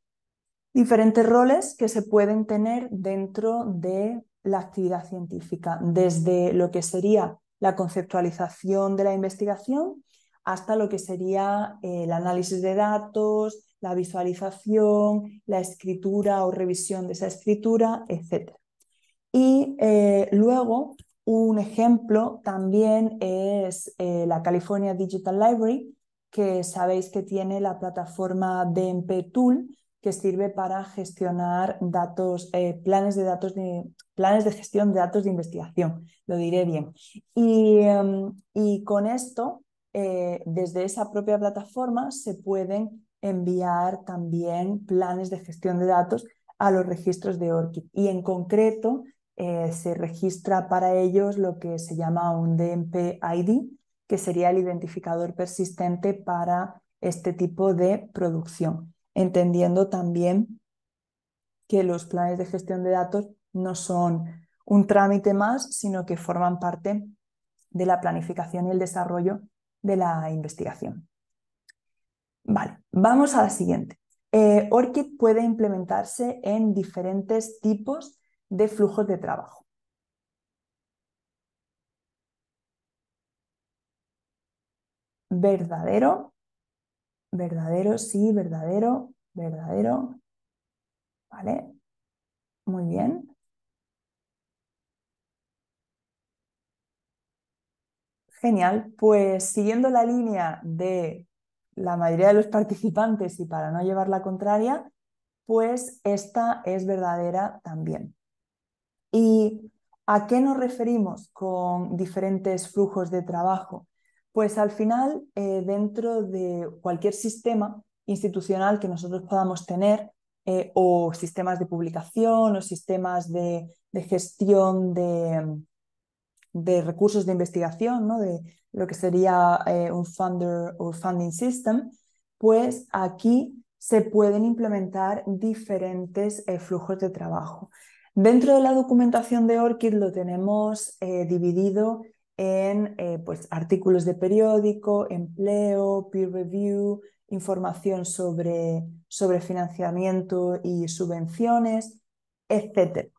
Speaker 6: diferentes roles que se pueden tener dentro de la actividad científica, desde lo que sería la conceptualización de la investigación hasta lo que sería el análisis de datos, la visualización, la escritura o revisión de esa escritura, etc. Y luego un ejemplo también es la California Digital Library, que sabéis que tiene la plataforma DMP Tool, que sirve para gestionar datos, planes de gestión de datos de investigación, lo diré bien. Y con esto, desde esa propia plataforma, se pueden enviar también planes de gestión de datos a los registros de ORCID. Y en concreto, se registra para ellos lo que se llama un DMP ID, que sería el identificador persistente para este tipo de producción, entendiendo también que los planes de gestión de datos no son un trámite más, sino que forman parte de la planificación y el desarrollo de la investigación. Vale, vamos a la siguiente. ORCID puede implementarse en diferentes tipos de flujos de trabajo. Verdadero, verdadero, sí, verdadero, verdadero. Vale, muy bien. Genial, pues siguiendo la línea de la mayoría de los participantes y para no llevar la contraria, pues esta es verdadera también. ¿Y a qué nos referimos con diferentes flujos de trabajo? Pues al final, dentro de cualquier sistema institucional que nosotros podamos tener, o sistemas de publicación o sistemas de gestión de recursos de investigación, ¿no? De lo que sería un funder o funding system, pues aquí se pueden implementar diferentes flujos de trabajo. Dentro de la documentación de ORCID lo tenemos dividido en pues, artículos de periódico, empleo, peer review, información sobre financiamiento y subvenciones, etc.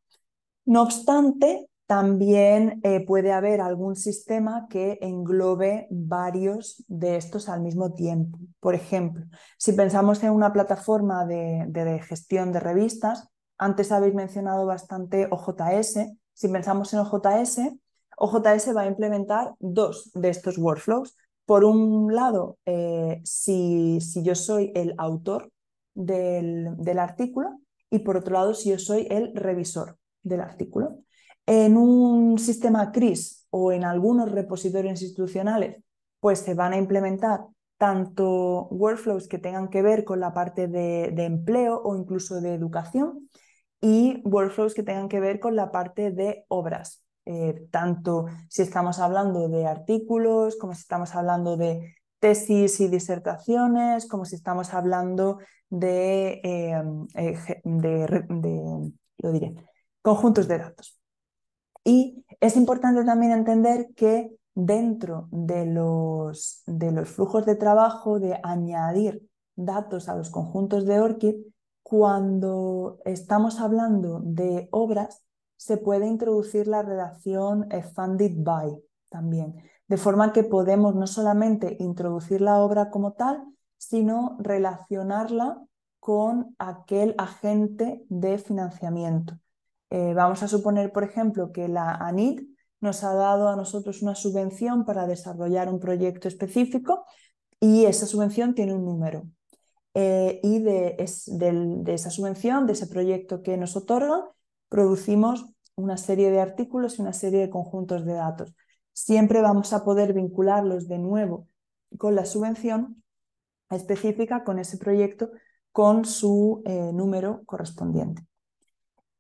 Speaker 6: No obstante, también puede haber algún sistema que englobe varios de estos al mismo tiempo. Por ejemplo, si pensamos en una plataforma de gestión de revistas, antes habéis mencionado bastante OJS. Si pensamos en OJS, OJS va a implementar dos de estos workflows. Por un lado, si yo soy el autor del artículo, y por otro lado, si yo soy el revisor del artículo. En un sistema CRIS o en algunos repositorios institucionales, pues se van a implementar tanto workflows que tengan que ver con la parte de empleo o incluso de educación, y workflows que tengan que ver con la parte de obras, tanto si estamos hablando de artículos, como si estamos hablando de tesis y disertaciones, como si estamos hablando lo diré, conjuntos de datos. Y es importante también entender que dentro de los flujos de trabajo, de añadir datos a los conjuntos de ORCID, cuando estamos hablando de obras, se puede introducir la relación funded by también, de forma que podemos no solamente introducir la obra como tal, sino relacionarla con aquel agente de financiamiento. Vamos a suponer, por ejemplo, que la ANID nos ha dado a nosotros una subvención para desarrollar un proyecto específico y esa subvención tiene un número. Y de esa subvención, de ese proyecto que nos otorga, producimos una serie de artículos y una serie de conjuntos de datos. Siempre vamos a poder vincularlos de nuevo con la subvención específica, con ese proyecto, con su número correspondiente.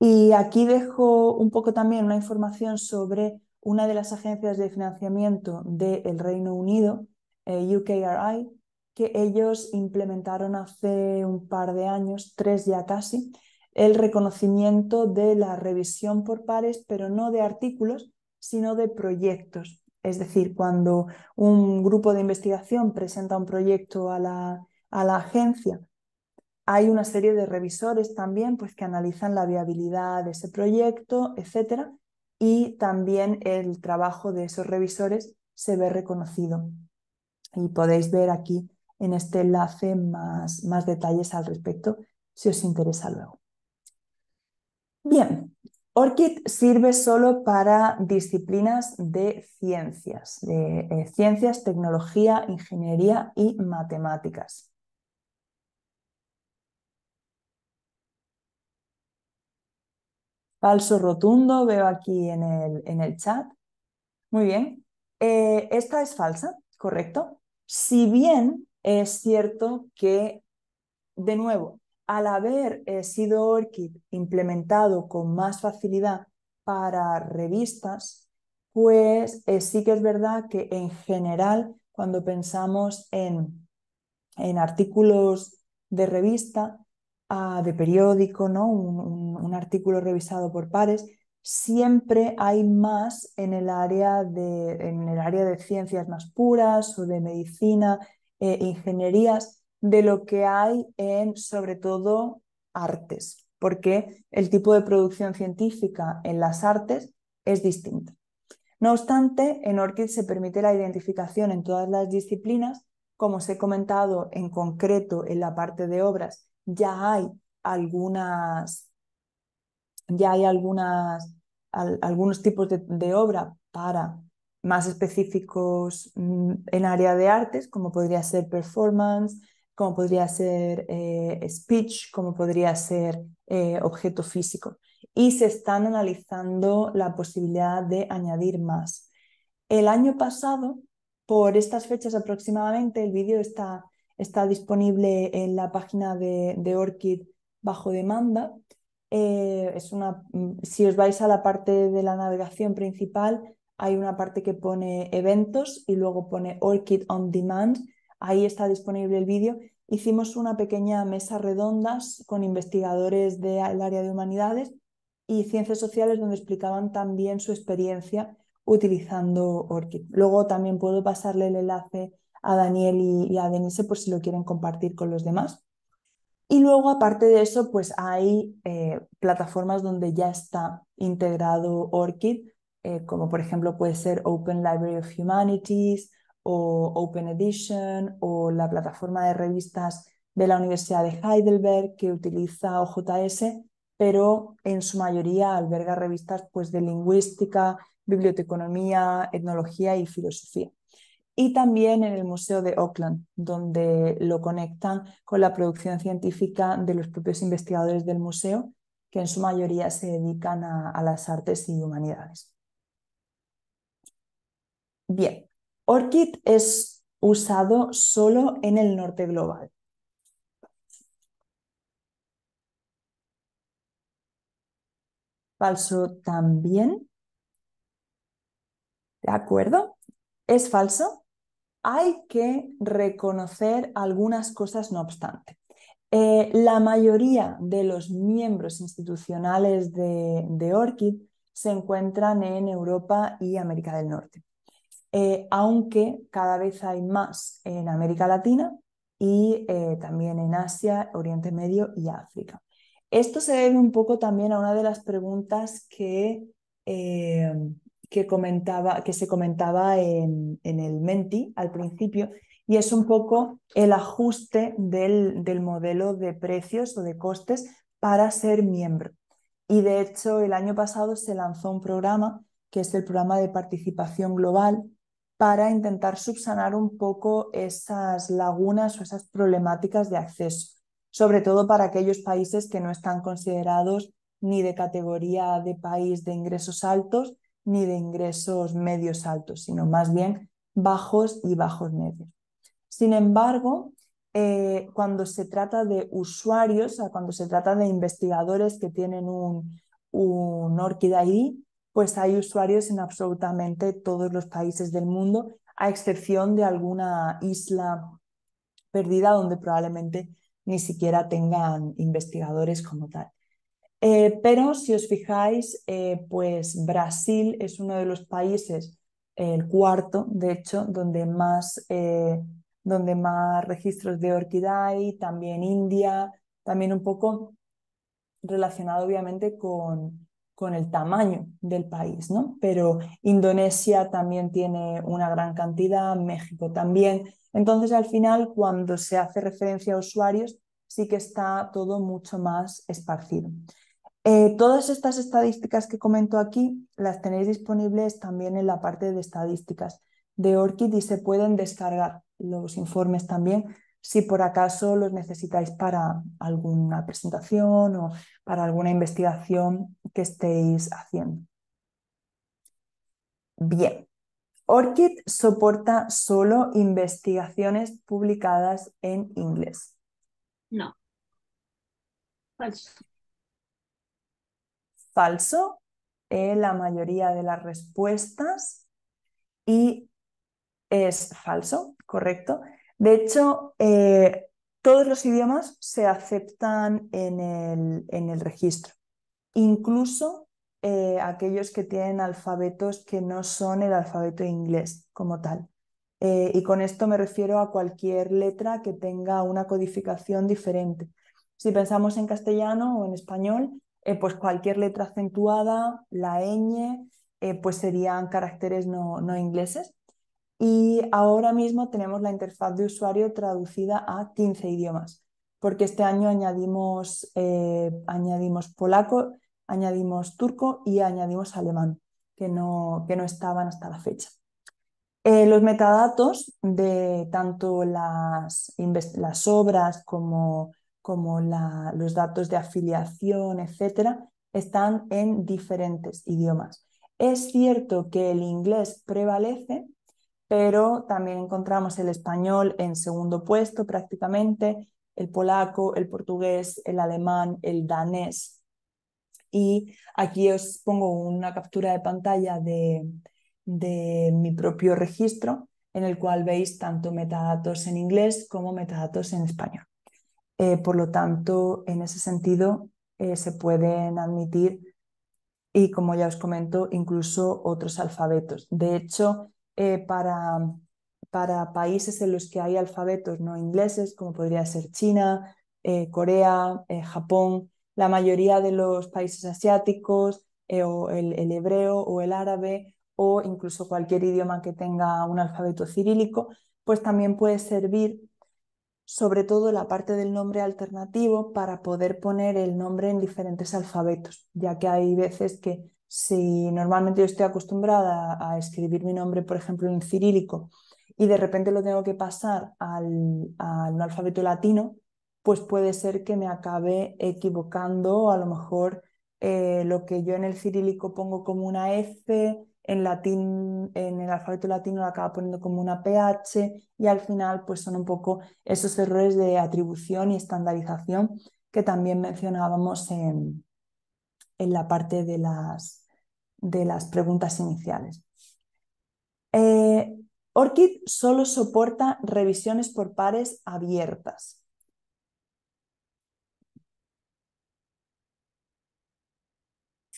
Speaker 6: Y aquí dejo un poco también una información sobre una de las agencias de financiamiento del Reino Unido, UKRI, que ellos implementaron hace un par de años, 3 ya casi, el reconocimiento de la revisión por pares, pero no de artículos, sino de proyectos. Es decir, cuando un grupo de investigación presenta un proyecto a la agencia, hay una serie de revisores también pues, que analizan la viabilidad de ese proyecto, etcétera, y también el trabajo de esos revisores se ve reconocido. Y podéis ver aquí en este enlace más detalles al respecto si os interesa luego. Bien, ORCID sirve solo para disciplinas de ciencias, tecnología, ingeniería y matemáticas. Falso rotundo, veo aquí en el chat. Muy bien. Esta es falsa, ¿correcto? Si bien es cierto que, de nuevo, al haber sido ORCID implementado con más facilidad para revistas, pues sí que es verdad que en general, cuando pensamos en artículos de revista, de periódico, ¿no? Un artículo revisado por pares, siempre hay más en el área de ciencias más puras o de medicina, ingenierías, de lo que hay en, sobre todo, artes, porque el tipo de producción científica en las artes es distinto. No obstante, en ORCID se permite la identificación en todas las disciplinas. Como os he comentado, en concreto en la parte de obras ya hay algunos tipos de obra para más específicos en área de artes, como podría ser performance, como podría ser speech, como podría ser objeto físico. Y se están analizando la posibilidad de añadir más. El año pasado, por estas fechas aproximadamente, el vídeo está disponible en la página de ORCID bajo demanda. Si os vais a la parte de la navegación principal, hay una parte que pone eventos y luego pone ORCID On Demand. Ahí está disponible el vídeo. Hicimos una pequeña mesa redonda con investigadores del área de humanidades y ciencias sociales donde explicaban también su experiencia utilizando ORCID. Luego también puedo pasarle el enlace a Daniel y a Denise por si lo quieren compartir con los demás. Y luego, aparte de eso, pues hay plataformas donde ya está integrado ORCID, como por ejemplo puede ser Open Library of Humanities o Open Edition o la plataforma de revistas de la Universidad de Heidelberg que utiliza OJS, pero en su mayoría alberga revistas pues, de lingüística, biblioteconomía, etnología y filosofía. Y también en el Museo de Auckland, donde lo conectan con la producción científica de los propios investigadores del museo, que en su mayoría se dedican a las artes y humanidades. Bien, ORCID es usado solo en el norte global. Falso también. ¿De acuerdo? Es falso. Hay que reconocer algunas cosas no obstante. La mayoría de los miembros institucionales de ORCID se encuentran en Europa y América del Norte, aunque cada vez hay más en América Latina y también en Asia, Oriente Medio y África. Esto se debe un poco también a una de las preguntas que se comentaba en el Menti al principio, y es un poco el ajuste del modelo de precios o de costes para ser miembro. Y de hecho, el año pasado se lanzó un programa, que es el programa de participación global, para intentar subsanar un poco esas lagunas o esas problemáticas de acceso, sobre todo para aquellos países que no están considerados ni de categoría de país de ingresos altos ni de ingresos medios altos, sino más bien bajos y bajos medios. Sin embargo, cuando se trata de usuarios, o sea, cuando se trata de investigadores que tienen un ORCID ID, pues hay usuarios en absolutamente todos los países del mundo, a excepción de alguna isla perdida donde probablemente ni siquiera tengan investigadores como tal. Pero si os fijáis, pues Brasil es uno de los países, el cuarto, de hecho, donde más registros de ORCID hay, también India, también un poco relacionado obviamente con el tamaño del país, ¿no? Pero Indonesia también tiene una gran cantidad, México también. Entonces, al final, cuando se hace referencia a usuarios, sí que está todo mucho más esparcido. Todas estas estadísticas que comento aquí las tenéis disponibles también en la parte de estadísticas de ORCID y se pueden descargar los informes también si por acaso los necesitáis para alguna presentación o para alguna investigación que estéis haciendo. Bien, ORCID soporta solo investigaciones publicadas en inglés.
Speaker 3: No, falso.
Speaker 6: Falso, la mayoría de las respuestas, y es falso, correcto. De hecho, todos los idiomas se aceptan en el registro, incluso aquellos que tienen alfabetos que no son el alfabeto inglés como tal. Y con esto me refiero a cualquier letra que tenga una codificación diferente. Si pensamos en castellano o en español, pues cualquier letra acentuada, la ñ, pues serían caracteres no ingleses. Y ahora mismo tenemos la interfaz de usuario traducida a 15 idiomas, porque este año añadimos polaco, añadimos turco y añadimos alemán, que no estaban hasta la fecha. Los metadatos de tanto las obras como los datos de afiliación, etcétera, están en diferentes idiomas. Es cierto que el inglés prevalece, pero también encontramos el español en segundo puesto prácticamente, el polaco, el portugués, el alemán, el danés. Y aquí os pongo una captura de pantalla de mi propio registro, en el cual veis tanto metadatos en inglés como metadatos en español. Por lo tanto, en ese sentido, se pueden admitir, y como ya os comento, incluso otros alfabetos. De hecho, para países en los que hay alfabetos no ingleses, como podría ser China, Corea, Japón, la mayoría de los países asiáticos, o el hebreo o el árabe, o incluso cualquier idioma que tenga un alfabeto cirílico, pues también puede servir sobre todo la parte del nombre alternativo para poder poner el nombre en diferentes alfabetos, ya que hay veces que si normalmente yo estoy acostumbrada a escribir mi nombre, por ejemplo, en cirílico, y de repente lo tengo que pasar al alfabeto latino, pues puede ser que me acabe equivocando, a lo mejor lo que yo en el cirílico pongo como una F, en latín, en el alfabeto latino lo acaba poniendo como una PH, y al final pues son un poco esos errores de atribución y estandarización que también mencionábamos en la parte de las preguntas iniciales. ORCID solo soporta revisiones por pares abiertas.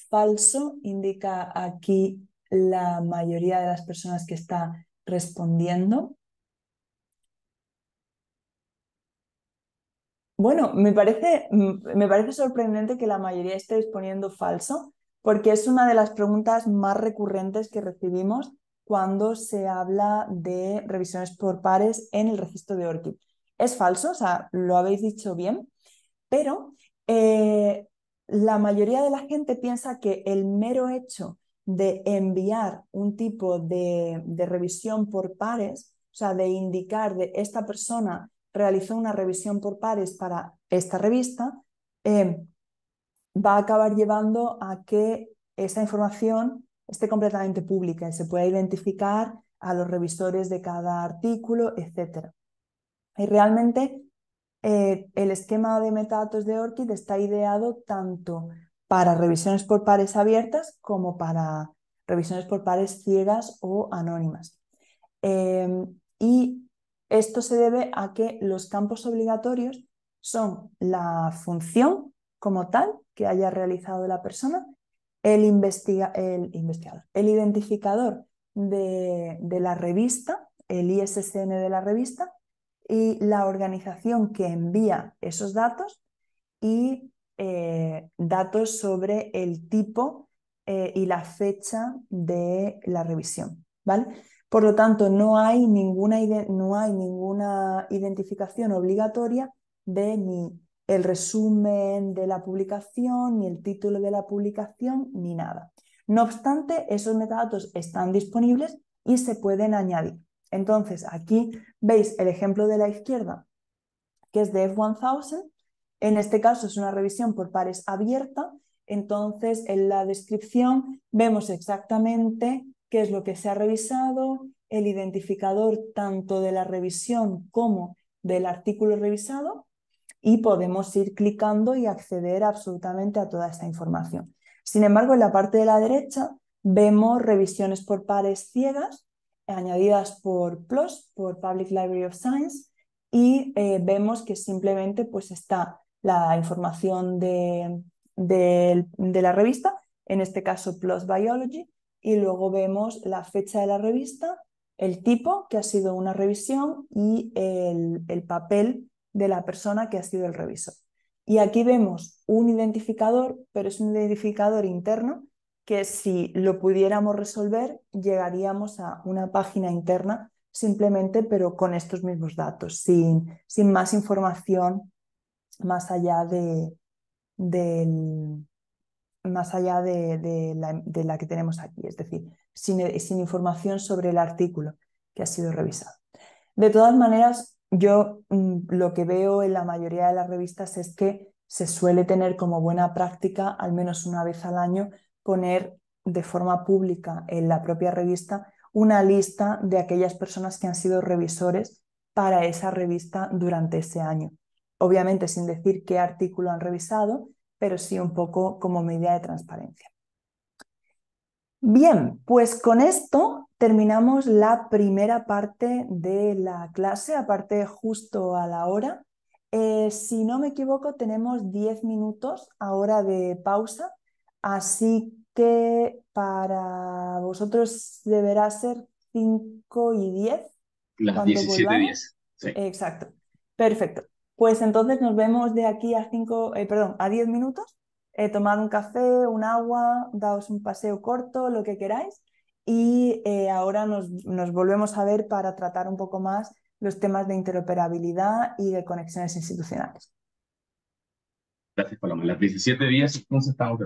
Speaker 6: Falso, indica aquí la mayoría de las personas que está respondiendo. Bueno, me parece sorprendente que la mayoría esté poniendo falso, porque es una de las preguntas más recurrentes que recibimos cuando se habla de revisiones por pares en el registro de ORCID. Es falso, o sea, lo habéis dicho bien, pero la mayoría de la gente piensa que el mero hecho de enviar un tipo de revisión por pares, o sea, de indicar de esta persona realizó una revisión por pares para esta revista, va a acabar llevando a que esa información esté completamente pública y se pueda identificar a los revisores de cada artículo, etc. Y realmente el esquema de metadatos de ORCID está ideado tanto para revisiones por pares abiertas como para revisiones por pares ciegas o anónimas. Y esto se debe a que los campos obligatorios son la función como tal que haya realizado la persona, el identificador de la revista, el ISSN de la revista, y la organización que envía esos datos, y datos sobre el tipo y la fecha de la revisión, ¿vale? Por lo tanto, no hay ninguna identificación obligatoria de ni el resumen de la publicación, ni el título de la publicación, ni nada. No obstante, esos metadatos están disponibles y se pueden añadir. Entonces, aquí veis el ejemplo de la izquierda, que es de F1000. En este caso es una revisión por pares abierta. Entonces, en la descripción vemos exactamente qué es lo que se ha revisado, el identificador tanto de la revisión como del artículo revisado, y podemos ir clicando y acceder absolutamente a toda esta información. Sin embargo, en la parte de la derecha vemos revisiones por pares ciegas añadidas por PLOS, por Public Library of Science, y vemos que simplemente pues, está la información de la revista, en este caso PLOS Biology, y luego vemos la fecha de la revista, el tipo, que ha sido una revisión, y el papel de la persona que ha sido el revisor. Y aquí vemos un identificador, pero es un identificador interno que si lo pudiéramos resolver llegaríamos a una página interna simplemente, pero con estos mismos datos, sin más información más allá más allá de la que tenemos aquí, es decir, sin información sobre el artículo que ha sido revisado. De todas maneras, yo lo que veo en la mayoría de las revistas es que se suele tener como buena práctica, al menos una vez al año, poner de forma pública en la propia revista una lista de aquellas personas que han sido revisores para esa revista durante ese año. Obviamente sin decir qué artículo han revisado, pero sí un poco como medida de transparencia. Bien, pues con esto terminamos la primera parte de la clase, aparte justo a la hora. Si no me equivoco, tenemos 10 minutos ahora de pausa, así que para vosotros deberá ser 5:10
Speaker 1: Las
Speaker 6: cuando volvamos.
Speaker 1: 17:10. Sí.
Speaker 6: Exacto, perfecto. Pues entonces nos vemos de aquí a 10 minutos. Tomad un café, un agua, daos un paseo corto, lo que queráis. Y ahora nos volvemos a ver para tratar un poco más los temas de interoperabilidad y de conexiones institucionales.
Speaker 1: Gracias, Paloma. Las 17:10, entonces estamos de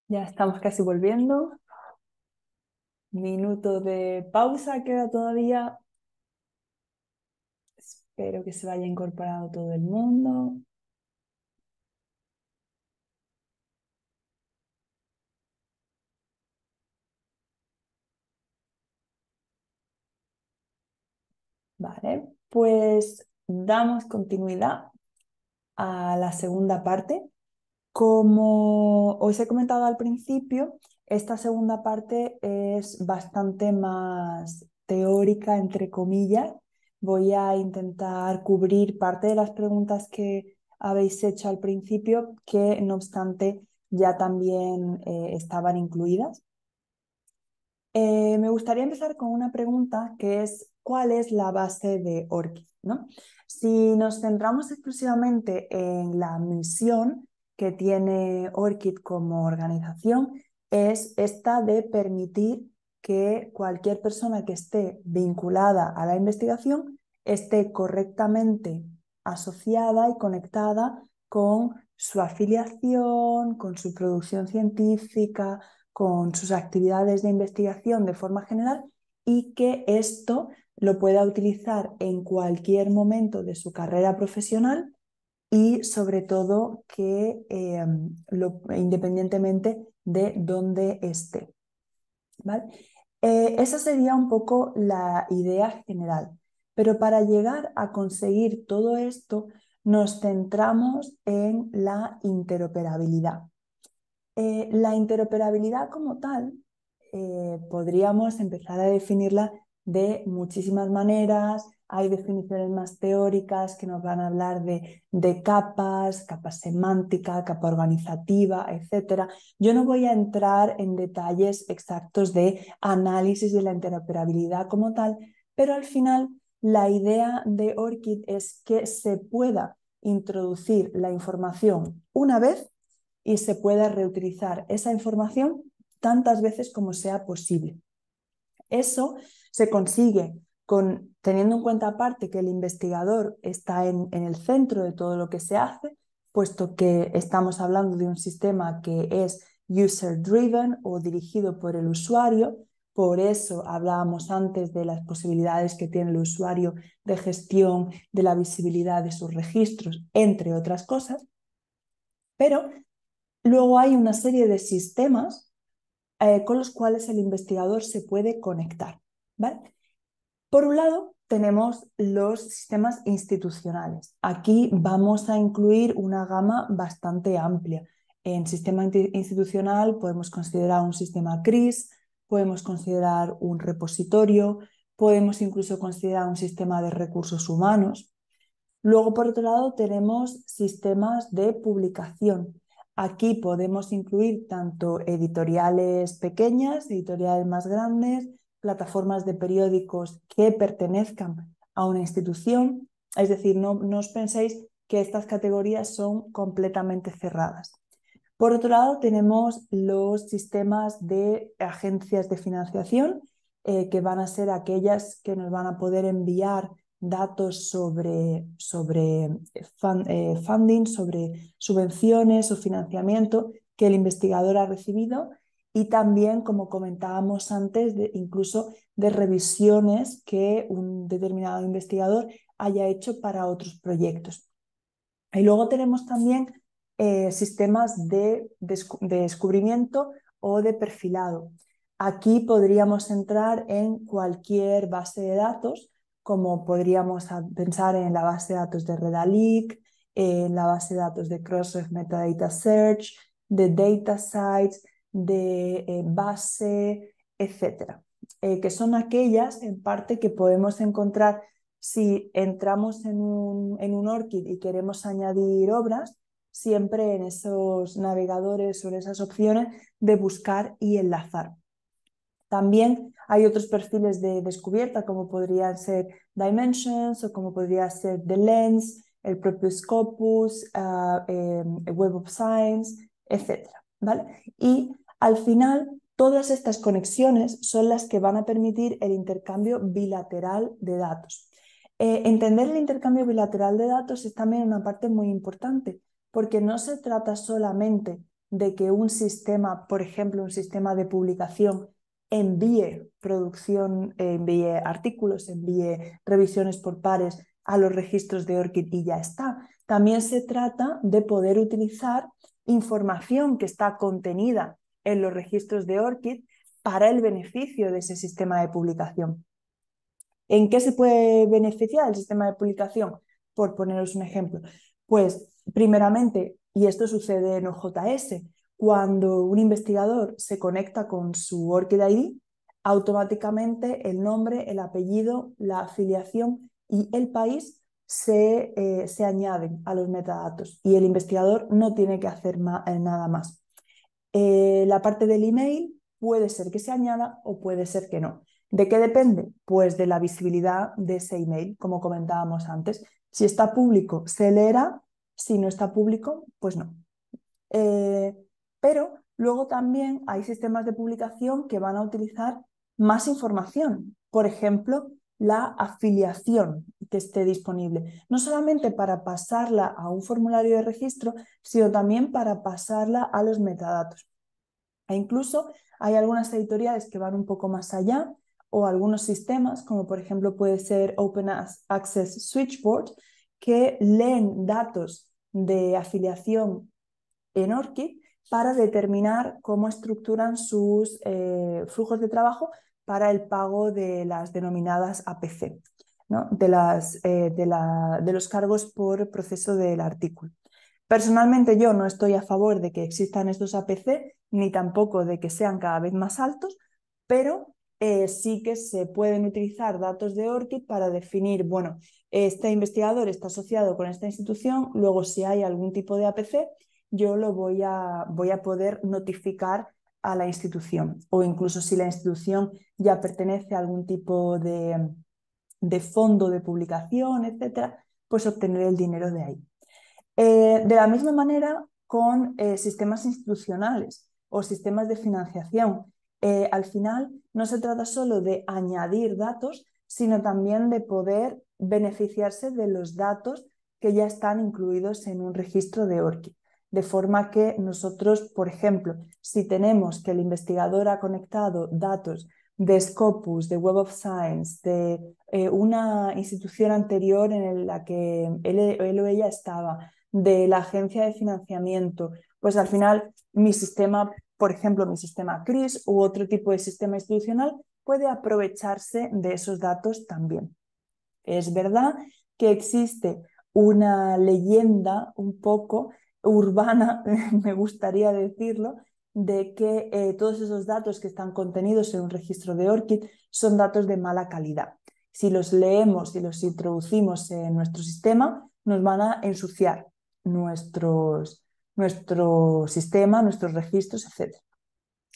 Speaker 6: Ya estamos casi volviendo. Minuto de pausa queda todavía. Espero que se vaya incorporando todo el mundo. Vale, pues damos continuidad a la segunda parte. Como os he comentado al principio, esta segunda parte es bastante más teórica, entre comillas. Voy a intentar cubrir parte de las preguntas que habéis hecho al principio, que no obstante ya también estaban incluidas. Me gustaría empezar con una pregunta que es: ¿cuál es la base de ORCID? ¿No? Si nos centramos exclusivamente en la misión que tiene ORCID como organización, es esta de permitir que cualquier persona que esté vinculada a la investigación esté correctamente asociada y conectada con su afiliación, con su producción científica, con sus actividades de investigación de forma general, y que esto lo pueda utilizar en cualquier momento de su carrera profesional y sobre todo que independientemente de dónde esté. ¿Vale? Esa sería un poco la idea general, pero para llegar a conseguir todo esto nos centramos en la interoperabilidad. La interoperabilidad como tal, podríamos empezar a definirla de muchísimas maneras. Hay definiciones más teóricas que nos van a hablar de capas, capa semántica, capa organizativa, etc. Yo no voy a entrar en detalles exactos de análisis de la interoperabilidad como tal, pero al final la idea de ORCID es que se pueda introducir la información una vez y se pueda reutilizar esa información tantas veces como sea posible. Eso se consigue teniendo en cuenta aparte que el investigador está en el centro de todo lo que se hace, puesto que estamos hablando de un sistema que es user-driven o dirigido por el usuario. Por eso hablábamos antes de las posibilidades que tiene el usuario de gestión de la visibilidad de sus registros, entre otras cosas. Pero luego hay una serie de sistemas con los cuales el investigador se puede conectar, ¿vale? Por un lado, tenemos los sistemas institucionales. Aquí vamos a incluir una gama bastante amplia. En sistema institucional podemos considerar un sistema CRIS, podemos considerar un repositorio, podemos incluso considerar un sistema de recursos humanos. Luego, por otro lado, tenemos sistemas de publicación. Aquí podemos incluir tanto editoriales pequeñas, editoriales más grandes, plataformas de periódicos que pertenezcan a una institución. Es decir, no os penséis que estas categorías son completamente cerradas. Por otro lado, tenemos los sistemas de agencias de financiación, que van a ser aquellas que nos van a poder enviar datos sobre funding, sobre subvenciones o financiamiento que el investigador ha recibido, y también, como comentábamos antes, incluso de revisiones que un determinado investigador haya hecho para otros proyectos. Y luego tenemos también sistemas de descubrimiento o de perfilado. Aquí podríamos entrar en cualquier base de datos, como podríamos pensar en la base de datos de Redalyc, en la base de datos de Crossref Metadata Search, de DataCites, de base, etc. Que son aquellas en parte que podemos encontrar si entramos en un ORCID y queremos añadir obras, siempre en esos navegadores o en esas opciones de buscar y enlazar. También hay otros perfiles de descubierta, como podrían ser Dimensions o como podría ser The Lens, el propio Scopus, Web of Science, etc. ¿Vale? Y al final, todas estas conexiones son las que van a permitir el intercambio bilateral de datos. Entender el intercambio bilateral de datos es también una parte muy importante, porque no se trata solamente de que un sistema, por ejemplo, un sistema de publicación, envíe producción, envíe artículos, envíe revisiones por pares a los registros de ORCID y ya está. También se trata de poder utilizar información que está contenida en los registros de ORCID para el beneficio de ese sistema de publicación. ¿En qué se puede beneficiar el sistema de publicación? Por poneros un ejemplo. Pues, primeramente, y esto sucede en OJS, cuando un investigador se conecta con su ORCID ID, automáticamente el nombre, el apellido, la afiliación y el país se añaden a los metadatos y el investigador no tiene que hacer nada más. La parte del email puede ser que se añada o puede ser que no. ¿De qué depende? Pues de la visibilidad de ese email, como comentábamos antes. Si está público, se leerá; si no está público, pues no. Pero luego también hay sistemas de publicación que van a utilizar más información. Por ejemplo, la afiliación que esté disponible. No solamente para pasarla a un formulario de registro, sino también para pasarla a los metadatos. E incluso hay algunas editoriales que van un poco más allá, o algunos sistemas, como por ejemplo puede ser Open Access Switchboard, que leen datos de afiliación en ORCID para determinar cómo estructuran sus flujos de trabajo para el pago de las denominadas APC, ¿no? de los cargos por proceso del artículo. Personalmente yo no estoy a favor de que existan estos APC, ni tampoco de que sean cada vez más altos, pero sí que se pueden utilizar datos de ORCID para definir, bueno, este investigador está asociado con esta institución, luego si hay algún tipo de APC, yo lo voy a poder notificar a la institución, o incluso si la institución ya pertenece a algún tipo de fondo de publicación, etcétera, pues obtener el dinero de ahí. De la misma manera con sistemas institucionales o sistemas de financiación. Al final no se trata solo de añadir datos, sino también de poder beneficiarse de los datos que ya están incluidos en un registro de ORCID. De forma que nosotros, por ejemplo, si tenemos que el investigador ha conectado datos de Scopus, de Web of Science, de una institución anterior en la que él o ella estaba, de la agencia de financiamiento, pues al final mi sistema, por ejemplo, mi sistema CRIS u otro tipo de sistema institucional puede aprovecharse de esos datos también. Es verdad que existe una leyenda un poco urbana, me gustaría decirlo, de que todos esos datos que están contenidos en un registro de ORCID son datos de mala calidad. Si los leemos y los introducimos en nuestro sistema, nos van a ensuciar nuestro sistema, nuestros registros, etc.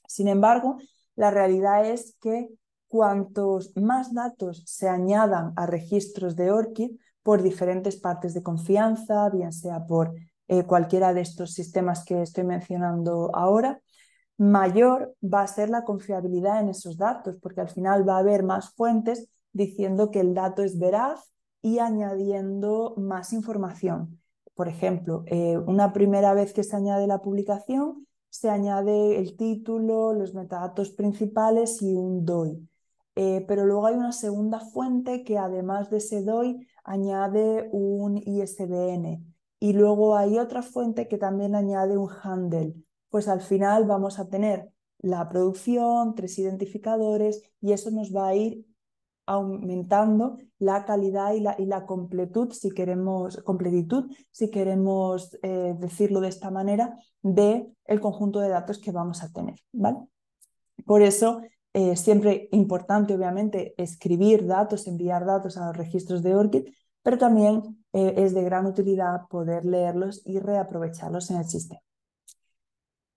Speaker 6: Sin embargo, la realidad es que cuantos más datos se añadan a registros de ORCID por diferentes partes de confianza, bien sea por cualquiera de estos sistemas que estoy mencionando ahora, mayor va a ser la confiabilidad en esos datos, porque al final va a haber más fuentes diciendo que el dato es veraz y añadiendo más información. Por ejemplo, una primera vez que se añade la publicación, se añade el título, los metadatos principales y un DOI. Pero luego hay una segunda fuente que además de ese DOI añade un ISBN. Y luego hay otra fuente que también añade un handle. Pues al final vamos a tener la producción, 3 identificadores, y eso nos va a ir aumentando la calidad y la completitud, si queremos decirlo de esta manera, del conjunto de datos que vamos a tener, ¿vale? Por eso, siempre importante, obviamente, escribir datos, enviar datos a los registros de ORCID, pero también es de gran utilidad poder leerlos y reaprovecharlos en el sistema.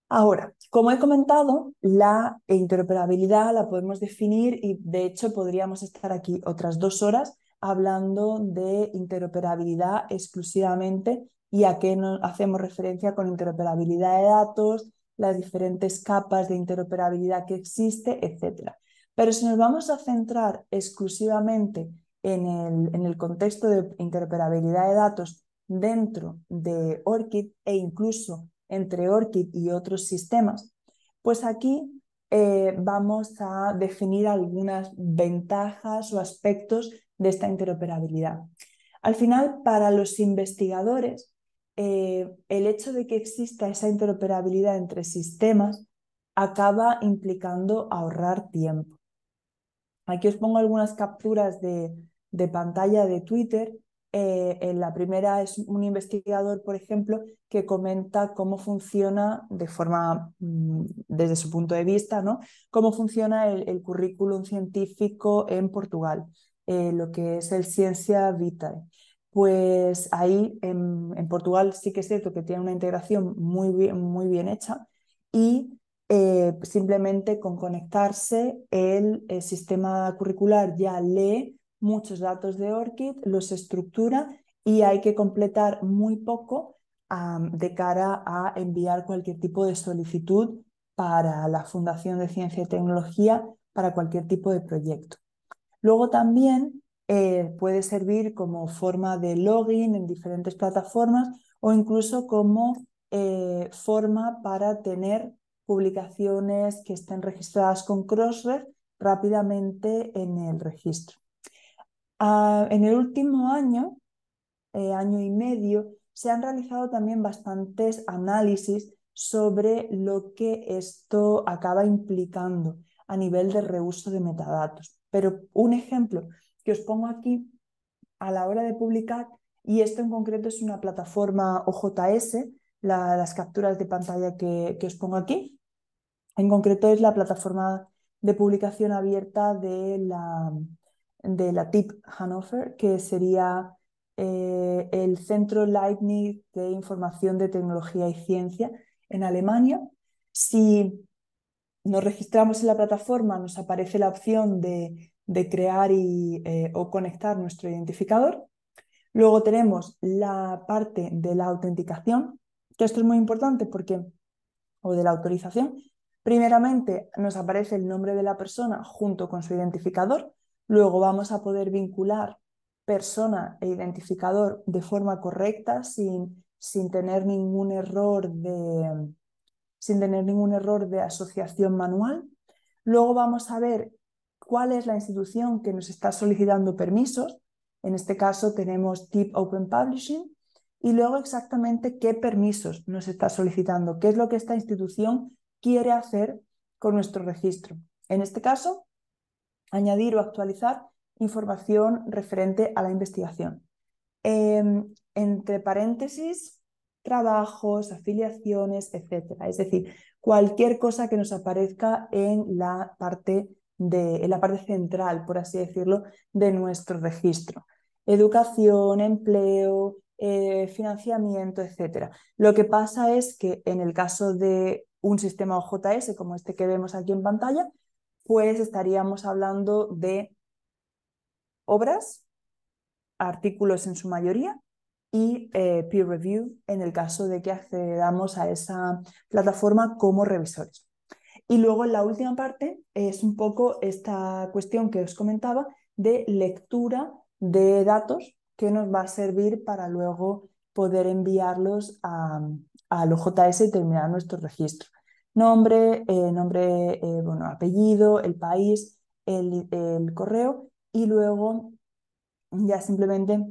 Speaker 6: Ahora, como he comentado, la interoperabilidad la podemos definir y de hecho podríamos estar aquí otras 2 horas hablando de interoperabilidad exclusivamente y a qué hacemos referencia con interoperabilidad de datos, las diferentes capas de interoperabilidad que existe, etc. Pero si nos vamos a centrar exclusivamente en el contexto de interoperabilidad de datos dentro de ORCID e incluso entre ORCID y otros sistemas, pues aquí vamos a definir algunas ventajas o aspectos de esta interoperabilidad. Al final, para los investigadores, el hecho de que exista esa interoperabilidad entre sistemas acaba implicando ahorrar tiempo. Aquí os pongo algunas capturas de pantalla de Twitter. En la primera es un investigador, por ejemplo, que comenta cómo funciona de forma, desde su punto de vista, ¿no? Cómo funciona el currículum científico en Portugal, lo que es el Ciencia Vitae. Pues ahí en Portugal sí que es cierto que tiene una integración muy bien hecha y simplemente con conectarse el sistema curricular ya lee muchos datos de ORCID, los estructura y hay que completar muy poco de cara a enviar cualquier tipo de solicitud para la Fundación de Ciencia y Tecnología para cualquier tipo de proyecto. Luego también puede servir como forma de login en diferentes plataformas o incluso como forma para tener publicaciones que estén registradas con Crossref rápidamente en el registro. En el último año y medio, se han realizado también bastantes análisis sobre lo que esto acaba implicando a nivel de reuso de metadatos. Pero un ejemplo que os pongo aquí a la hora de publicar, y esto en concreto es una plataforma OJS, las capturas de pantalla que os pongo aquí, en concreto es la plataforma de publicación abierta de la TIP Hannover, que sería el Centro Leibniz de Información de Tecnología y Ciencia en Alemania. Si nos registramos en la plataforma, nos aparece la opción de crear o conectar nuestro identificador. Luego tenemos la parte de la autenticación, que esto es muy importante o de la autorización. Primeramente nos aparece el nombre de la persona junto con su identificador. Luego vamos a poder vincular persona e identificador de forma correcta sin tener ningún error de asociación manual. Luego vamos a ver cuál es la institución que nos está solicitando permisos. En este caso tenemos TIP Open Publishing. Y luego exactamente qué permisos nos está solicitando, qué es lo que esta institución quiere hacer con nuestro registro. En este caso, añadir o actualizar información referente a la investigación. Entre paréntesis, trabajos, afiliaciones, etc. Es decir, cualquier cosa que nos aparezca en la parte central, por así decirlo, de nuestro registro. Educación, empleo, financiamiento, etc. Lo que pasa es que en el caso de un sistema OJS como este que vemos aquí en pantalla, pues estaríamos hablando de obras, artículos en su mayoría y peer review en el caso de que accedamos a esa plataforma como revisores. Y luego en la última parte es un poco esta cuestión que os comentaba de lectura de datos que nos va a servir para luego poder enviarlos al OJS y terminar nuestro registro. Nombre, apellido, el país, el correo y luego ya simplemente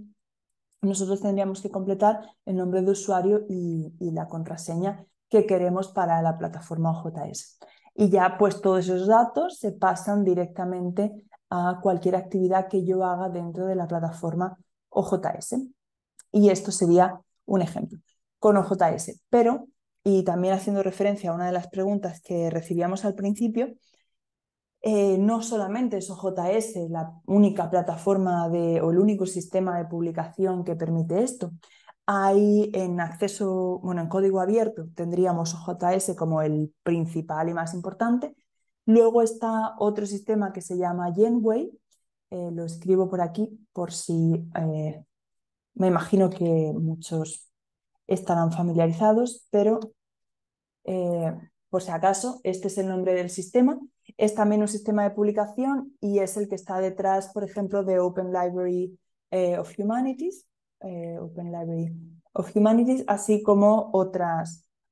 Speaker 6: nosotros tendríamos que completar el nombre de usuario y la contraseña que queremos para la plataforma OJS. Y ya pues todos esos datos se pasan directamente a cualquier actividad que yo haga dentro de la plataforma OJS. Y esto sería un ejemplo con OJS. Pero, y también haciendo referencia a una de las preguntas que recibíamos al principio, no solamente es OJS la única plataforma o el único sistema de publicación que permite esto. Hay en en código abierto tendríamos OJS como el principal y más importante. Luego está otro sistema que se llama Genway. Lo escribo por aquí por si me imagino que muchos estarán familiarizados, pero por si acaso, este es el nombre del sistema. Es también un sistema de publicación y es el que está detrás, por ejemplo, de Open Library of Humanities, así como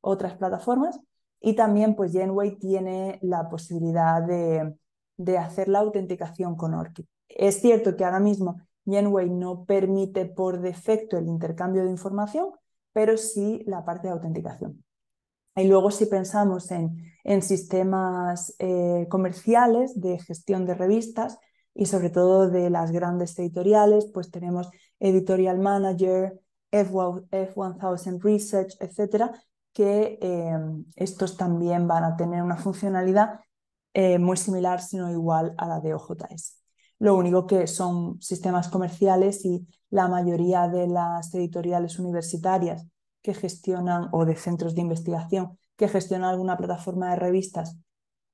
Speaker 6: otras plataformas. Y también pues Genway tiene la posibilidad de hacer la autenticación con ORCID. Es cierto que ahora mismo Genway no permite por defecto el intercambio de información, pero sí la parte de autenticación. Y luego si pensamos en sistemas comerciales de gestión de revistas y sobre todo de las grandes editoriales, pues tenemos Editorial Manager, F1000 Research, etcétera, que estos también van a tener una funcionalidad muy similar, sino igual a la de OJS. Lo único que son sistemas comerciales y la mayoría de las editoriales universitarias que gestionan o de centros de investigación que gestionan alguna plataforma de revistas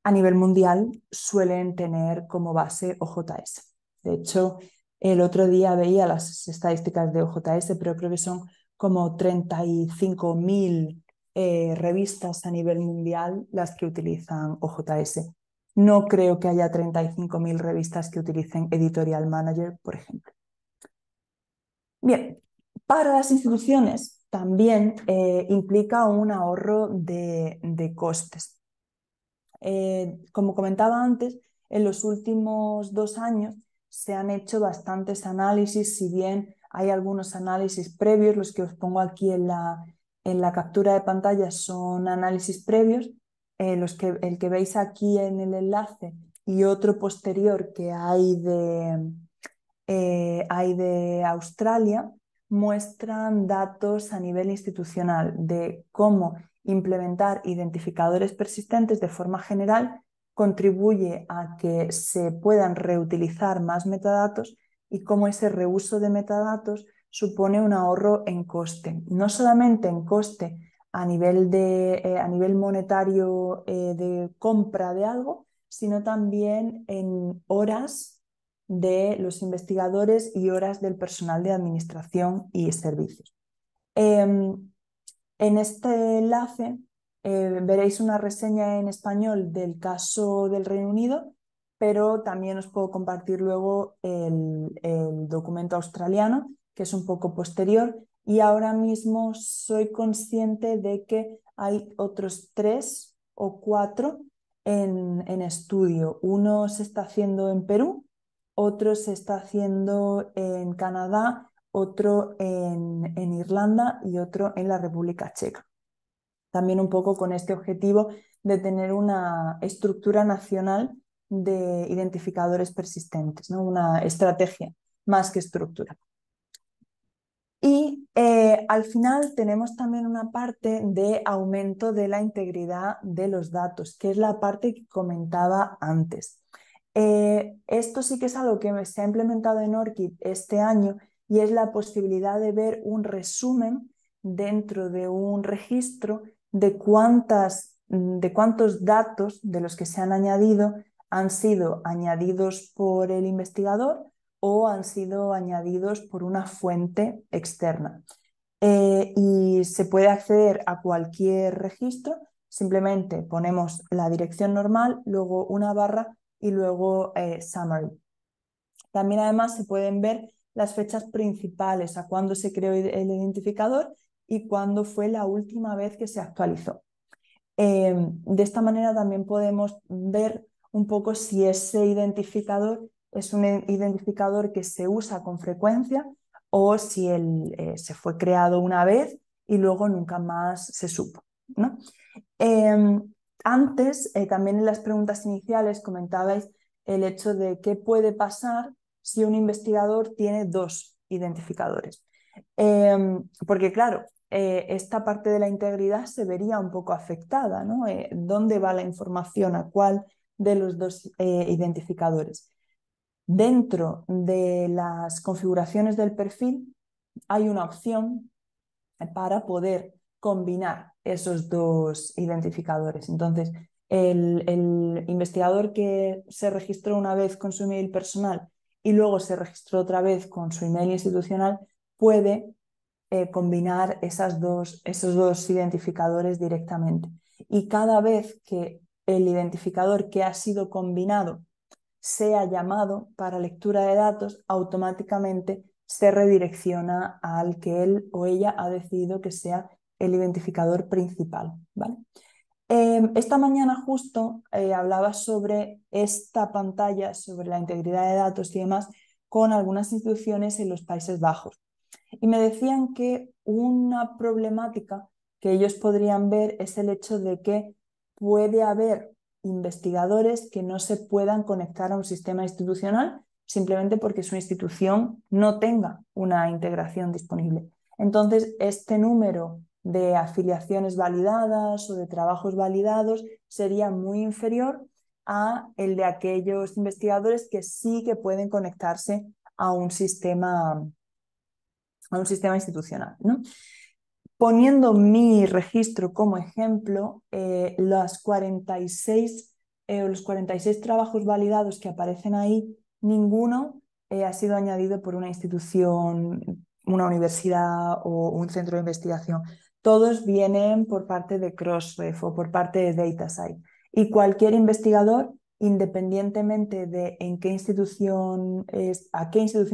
Speaker 6: a nivel mundial suelen tener como base OJS. De hecho, el otro día veía las estadísticas de OJS, pero creo que son como 35.000 revistas a nivel mundial las que utilizan OJS. No creo que haya 35.000 revistas que utilicen Editorial Manager, por ejemplo. Bien, para las instituciones también implica un ahorro de costes. Como comentaba antes, en los últimos 2 años se han hecho bastantes análisis, si bien hay algunos análisis previos, los que os pongo aquí en la captura de pantalla son análisis previos, el que veis aquí en el enlace y otro posterior que hay de Australia, muestran datos a nivel institucional de cómo implementar identificadores persistentes de forma general contribuye a que se puedan reutilizar más metadatos y cómo ese reuso de metadatos supone un ahorro en coste, no solamente en coste a nivel monetario de compra de algo, sino también en horas de los investigadores y horas del personal de administración y servicios. En este enlace veréis una reseña en español del caso del Reino Unido, pero también os puedo compartir luego el documento australiano, que es un poco posterior, y ahora mismo soy consciente de que hay otros 3 o 4 en estudio. Uno se está haciendo en Perú, otro se está haciendo en Canadá, otro en Irlanda y otro en la República Checa. También un poco con este objetivo de tener una estructura nacional de identificadores persistentes, ¿no? Una estrategia más que estructura. Y al final tenemos también una parte de aumento de la integridad de los datos, que es la parte que comentaba antes. Esto sí que es algo que se ha implementado en ORCID este año y es la posibilidad de ver un resumen dentro de un registro de cuántos datos de los que se han añadido han sido añadidos por el investigador o han sido añadidos por una fuente externa. Y se puede acceder a cualquier registro, simplemente ponemos la dirección normal, luego una barra y luego summary. También además se pueden ver las fechas principales, a cuándo se creó el identificador y cuándo fue la última vez que se actualizó. De esta manera también podemos ver un poco si ese identificador es un identificador que se usa con frecuencia o si se fue creado una vez y luego nunca más se supo, ¿no? Antes, también en las preguntas iniciales comentabais el hecho de qué puede pasar si un investigador tiene 2 identificadores. Porque claro, esta parte de la integridad se vería un poco afectada, ¿no? ¿Dónde va la información? ¿A cuál de los 2 identificadores? Dentro de las configuraciones del perfil hay una opción para poder combinar esos 2 identificadores. Entonces, el investigador que se registró una vez con su email personal y luego se registró otra vez con su email institucional puede combinar esos dos identificadores directamente. Y cada vez que el identificador que ha sido combinado sea llamado para lectura de datos, automáticamente se redirecciona al que él o ella ha decidido que sea el identificador principal, ¿vale? Esta mañana justo hablaba sobre esta pantalla, sobre la integridad de datos y demás, con algunas instituciones en los Países Bajos. Y me decían que una problemática que ellos podrían ver es el hecho de que puede haber investigadores que no se puedan conectar a un sistema institucional simplemente porque su institución no tenga una integración disponible. Entonces, este número de afiliaciones validadas o de trabajos validados sería muy inferior a el de aquellos investigadores que sí que pueden conectarse a un sistema institucional, ¿no? Poniendo mi registro como ejemplo, los 46 trabajos validados que aparecen ahí, ninguno ha sido añadido por una institución, una universidad o un centro de investigación. Todos vienen por parte de Crossref o por parte de DataCite. Y cualquier investigador, independientemente de a qué institución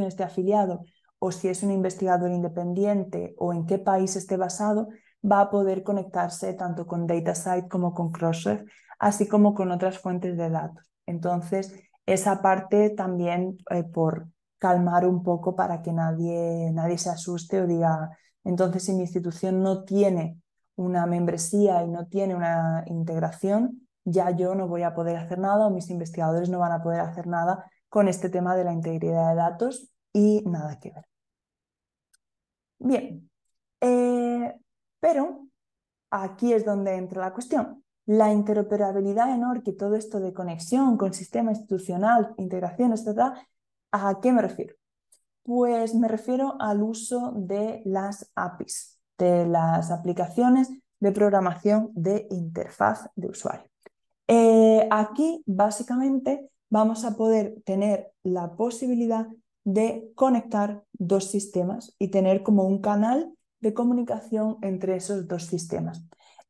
Speaker 6: esté afiliado, o si es un investigador independiente o en qué país esté basado, va a poder conectarse tanto con DataCite como con Crossref, así como con otras fuentes de datos. Entonces, esa parte también por calmar un poco para que nadie se asuste o diga, entonces si mi institución no tiene una membresía y no tiene una integración, ya yo no voy a poder hacer nada o mis investigadores no van a poder hacer nada con este tema de la integridad de datos y nada que ver. Bien, pero aquí es donde entra la cuestión. La interoperabilidad en ORCID, todo esto de conexión con sistema institucional, integración, etc., ¿a qué me refiero? Pues me refiero al uso de las APIs, de las aplicaciones de programación de interfaz de usuario. Aquí básicamente vamos a poder tener la posibilidad de conectar dos sistemas y tener como un canal de comunicación entre esos dos sistemas.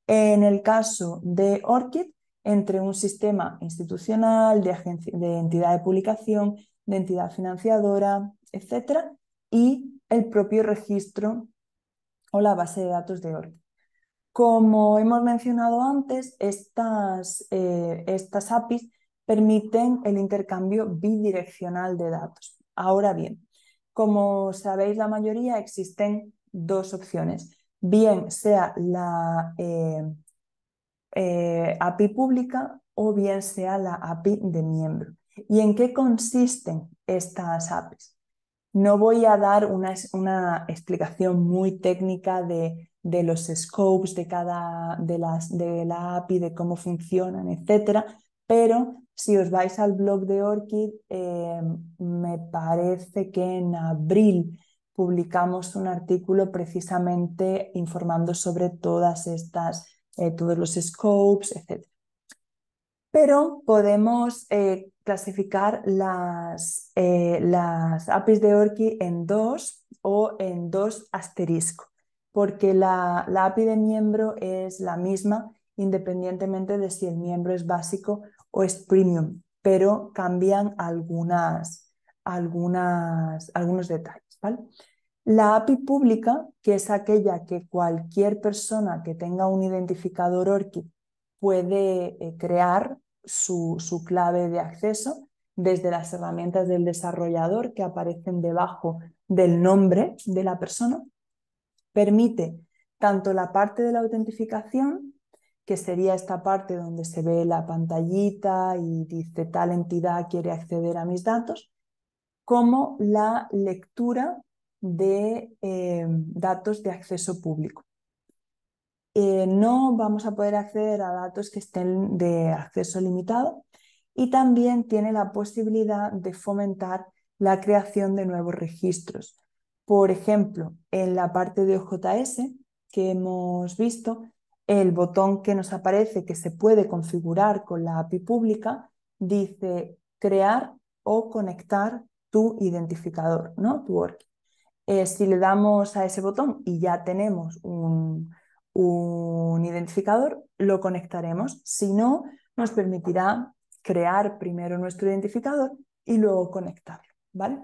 Speaker 6: En el caso de ORCID, entre un sistema institucional, de entidad de publicación, de entidad financiadora, etc., y el propio registro o la base de datos de ORCID. Como hemos mencionado antes, estas APIs permiten el intercambio bidireccional de datos. Ahora bien, como sabéis la mayoría, existen dos opciones. Bien sea la API pública o bien sea la API de miembro. ¿Y en qué consisten estas APIs? No voy a dar una explicación muy técnica de los scopes de la API, de cómo funcionan, etc. Pero si os vais al blog de ORCID, me parece que en abril publicamos un artículo precisamente informando sobre todos los scopes, etc. Pero podemos clasificar las APIs de ORCID en dos o en dos asterisco, porque la API de miembro es la misma independientemente de si el miembro es básico o es premium, pero cambian algunos detalles, ¿vale? La API pública, que es aquella que cualquier persona que tenga un identificador ORCID puede crear su clave de acceso desde las herramientas del desarrollador que aparecen debajo del nombre de la persona. Permite tanto la parte de la autentificación, que sería esta parte donde se ve la pantallita y dice tal entidad quiere acceder a mis datos, como la lectura de datos de acceso público. No vamos a poder acceder a datos que estén de acceso limitado y también tiene la posibilidad de fomentar la creación de nuevos registros. Por ejemplo, en la parte de OJS que hemos visto, el botón que nos aparece que se puede configurar con la API pública dice crear o conectar tu identificador, ¿no? Tu ORCID. Si le damos a ese botón y ya tenemos un identificador, lo conectaremos. Si no, nos permitirá crear primero nuestro identificador y luego conectarlo, ¿vale?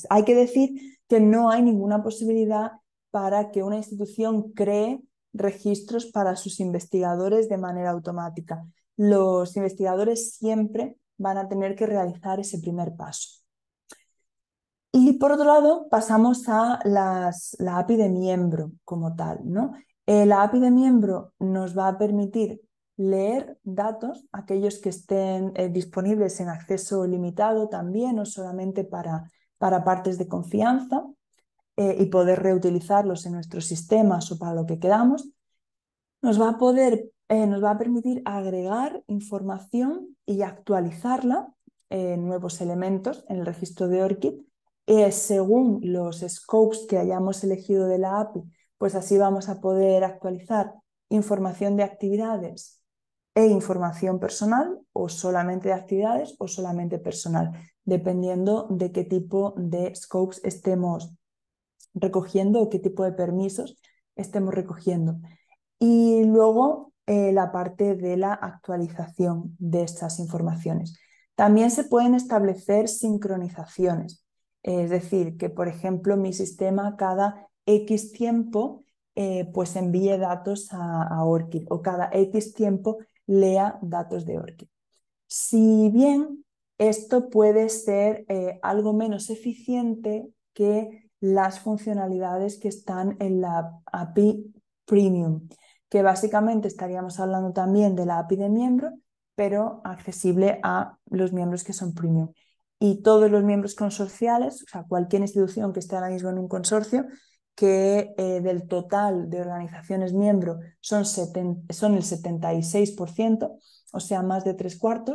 Speaker 6: Hay que decir que no hay ninguna posibilidad para que una institución cree registros para sus investigadores de manera automática. Los investigadores siempre van a tener que realizar ese primer paso. Y por otro lado, pasamos a la API de miembro como tal, ¿no? La API de miembro nos va a permitir leer datos, aquellos que estén disponibles en acceso limitado también o solamente para partes de confianza, y poder reutilizarlos en nuestros sistemas o para lo que queramos. Nos va a permitir agregar información y actualizarla, nuevos elementos en el registro de ORCID, según los scopes que hayamos elegido de la API, pues así vamos a poder actualizar información de actividades e información personal, o solamente de actividades o solamente personal, dependiendo de qué tipo de scopes estemos recogiendo o qué tipo de permisos estemos recogiendo. Y luego la parte de la actualización de estas informaciones. También se pueden establecer sincronizaciones, es decir, que por ejemplo mi sistema cada X tiempo pues envíe datos a ORCID, o cada X tiempo lea datos de ORCID. Si bien esto puede ser algo menos eficiente que las funcionalidades que están en la API Premium, que básicamente estaríamos hablando también de la API de miembro, pero accesible a los miembros que son Premium. Y todos los miembros consorciales, o sea, cualquier institución que esté ahora mismo en un consorcio, que del total de organizaciones miembro son el 76%, o sea, más de 3/4,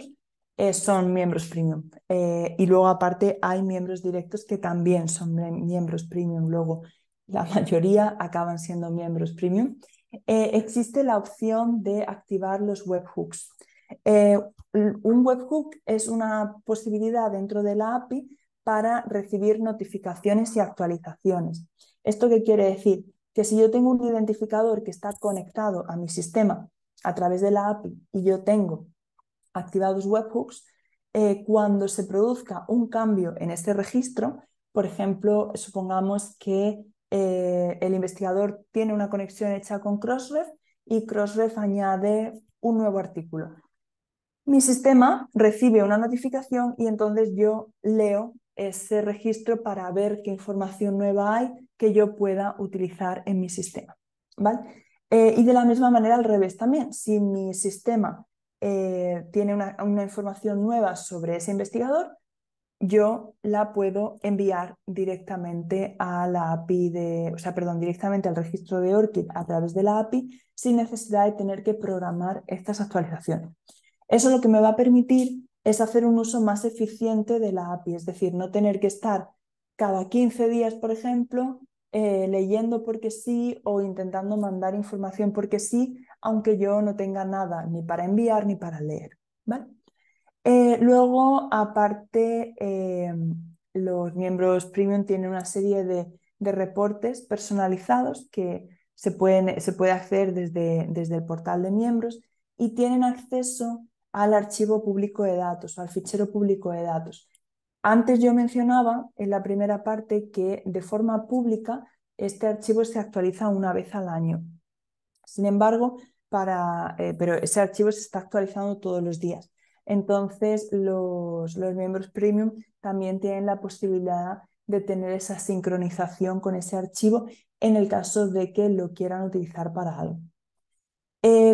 Speaker 6: son miembros premium. Y luego aparte hay miembros directos que también son miembros premium. Luego la mayoría acaban siendo miembros premium. Existe la opción de activar los webhooks. Un webhook es una posibilidad dentro de la API para recibir notificaciones y actualizaciones. ¿Esto qué quiere decir? Que si yo tengo un identificador que está conectado a mi sistema a través de la API y yo tengo activados webhooks, cuando se produzca un cambio en este registro, por ejemplo, supongamos que el investigador tiene una conexión hecha con Crossref y Crossref añade un nuevo artículo. Mi sistema recibe una notificación y entonces yo leo ese registro para ver qué información nueva hay que yo pueda utilizar en mi sistema, ¿vale? Y de la misma manera al revés también. Si mi sistema tiene una información nueva sobre ese investigador, yo la puedo enviar directamente a la API directamente al registro de ORCID a través de la API, sin necesidad de tener que programar estas actualizaciones. Eso lo que me va a permitir es hacer un uso más eficiente de la API, es decir, no tener que estar cada 15 días, por ejemplo, leyendo porque sí o intentando mandar información porque sí, aunque yo no tenga nada ni para enviar ni para leer, ¿vale? Luego, aparte, los miembros premium tienen una serie de reportes personalizados que se puede acceder desde el portal de miembros, y tienen acceso al archivo público de datos o al fichero público de datos. Antes yo mencionaba en la primera parte que de forma pública este archivo se actualiza una vez al año. Sin embargo, pero ese archivo se está actualizando todos los días. Entonces, los miembros premium también tienen la posibilidad de tener esa sincronización con ese archivo en el caso de que lo quieran utilizar para algo.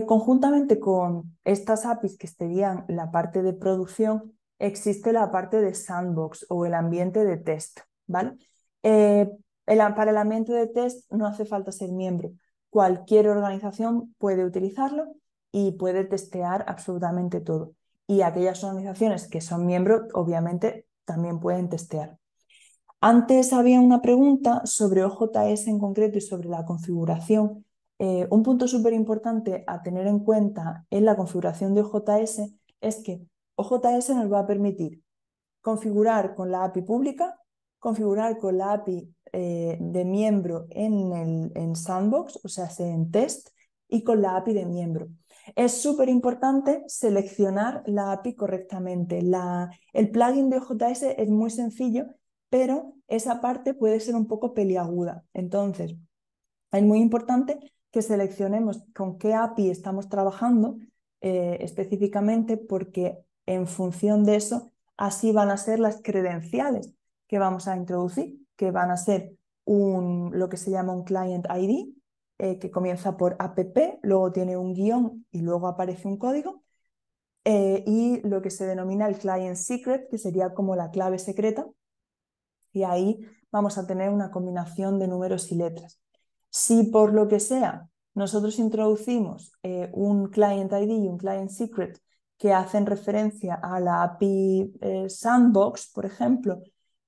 Speaker 6: Conjuntamente con estas APIs que serían la parte de producción, existe la parte de sandbox o el ambiente de test, ¿vale? Para el ambiente de test no hace falta ser miembro. Cualquier organización puede utilizarlo y puede testear absolutamente todo. Y aquellas organizaciones que son miembros, obviamente, también pueden testear. Antes había una pregunta sobre OJS en concreto y sobre la configuración. Un punto súper importante a tener en cuenta en la configuración de OJS es que OJS nos va a permitir configurar con la API pública, configurar con la API de miembro en Sandbox, o sea, en test, y con la API de miembro. Es súper importante seleccionar la API correctamente. El plugin de OJS es muy sencillo, pero esa parte puede ser un poco peliaguda. Entonces, es muy importante que seleccionemos con qué API estamos trabajando específicamente, porque en función de eso, así van a ser las credenciales que vamos a introducir, que van a ser lo que se llama un Client ID, que comienza por app, luego tiene un guión y luego aparece un código, y lo que se denomina el Client Secret, que sería como la clave secreta, y ahí vamos a tener una combinación de números y letras. Si por lo que sea nosotros introducimos un Client ID y un Client Secret que hacen referencia a la API Sandbox, por ejemplo,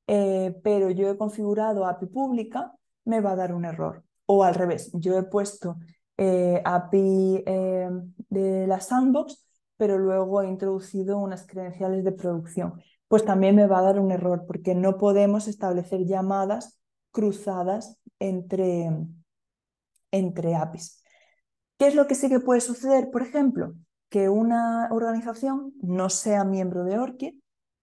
Speaker 6: pero yo he configurado API pública, me va a dar un error. O al revés, yo he puesto API de la Sandbox, pero luego he introducido unas credenciales de producción. Pues también me va a dar un error, porque no podemos establecer llamadas cruzadas entre APIs. ¿Qué es lo que sí que puede suceder? Por ejemplo, que una organización no sea miembro de ORCID,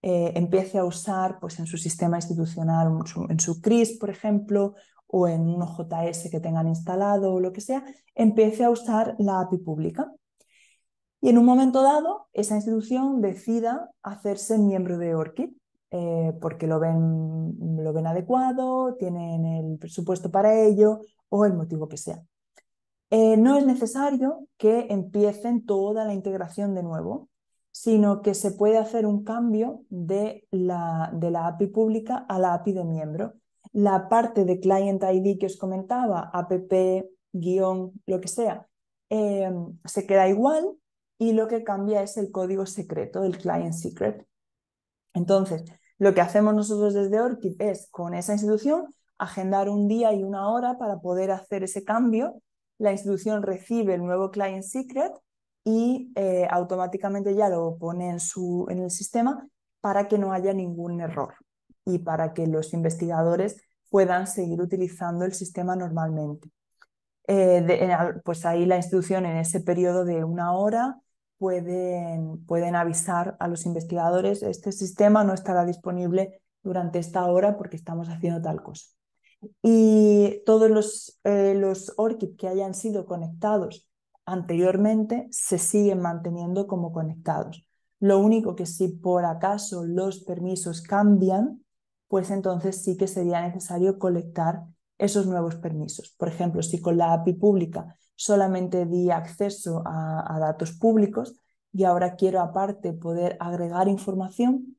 Speaker 6: empiece a usar pues, en su sistema institucional, en su CRIS, por ejemplo, o en un OJS que tengan instalado o lo que sea, empiece a usar la API pública. Y en un momento dado, esa institución decida hacerse miembro de ORCID, porque lo ven adecuado, tienen el presupuesto para ello o el motivo que sea. No es necesario que empiecen toda la integración de nuevo, sino que se puede hacer un cambio de la API pública a la API de miembro. La parte de Client ID que os comentaba, app, guión, lo que sea, se queda igual, y lo que cambia es el código secreto, el Client Secret. Entonces, lo que hacemos nosotros desde ORCID es, con esa institución, agendar un día y una hora para poder hacer ese cambio. La institución recibe el nuevo Client Secret y automáticamente ya lo pone en el sistema para que no haya ningún error y para que los investigadores puedan seguir utilizando el sistema normalmente. Pues ahí la institución, en ese periodo de una hora, pueden avisar a los investigadores: este sistema no estará disponible durante esta hora porque estamos haciendo tal cosa. Y todos los ORCID que hayan sido conectados anteriormente se siguen manteniendo como conectados. Lo único que, si por acaso los permisos cambian, pues entonces sí que sería necesario colectar esos nuevos permisos. Por ejemplo, si con la API pública solamente di acceso a datos públicos y ahora quiero aparte poder agregar información,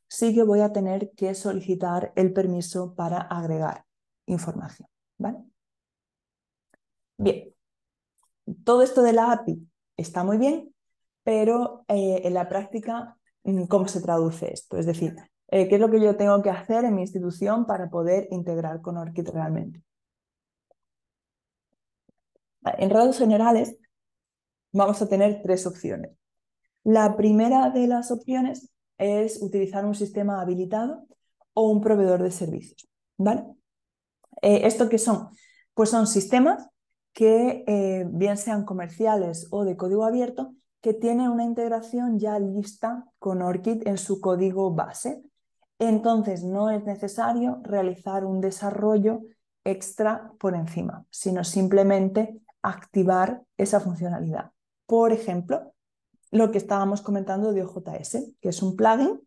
Speaker 6: sí que voy a tener que solicitar el permiso para agregar información, ¿vale? Bien, todo esto de la API está muy bien, pero en la práctica, ¿cómo se traduce esto? Es decir, ¿qué es lo que yo tengo que hacer en mi institución para poder integrar con ORCID realmente? En rasgos generales, vamos a tener tres opciones. La primera de las opciones es utilizar un sistema habilitado o un proveedor de servicios, ¿vale? ¿Esto qué son? Pues son sistemas que, bien sean comerciales o de código abierto, que tienen una integración ya lista con ORCID en su código base. Entonces no es necesario realizar un desarrollo extra por encima, sino simplemente activar esa funcionalidad. Por ejemplo, lo que estábamos comentando de OJS, que es un plugin,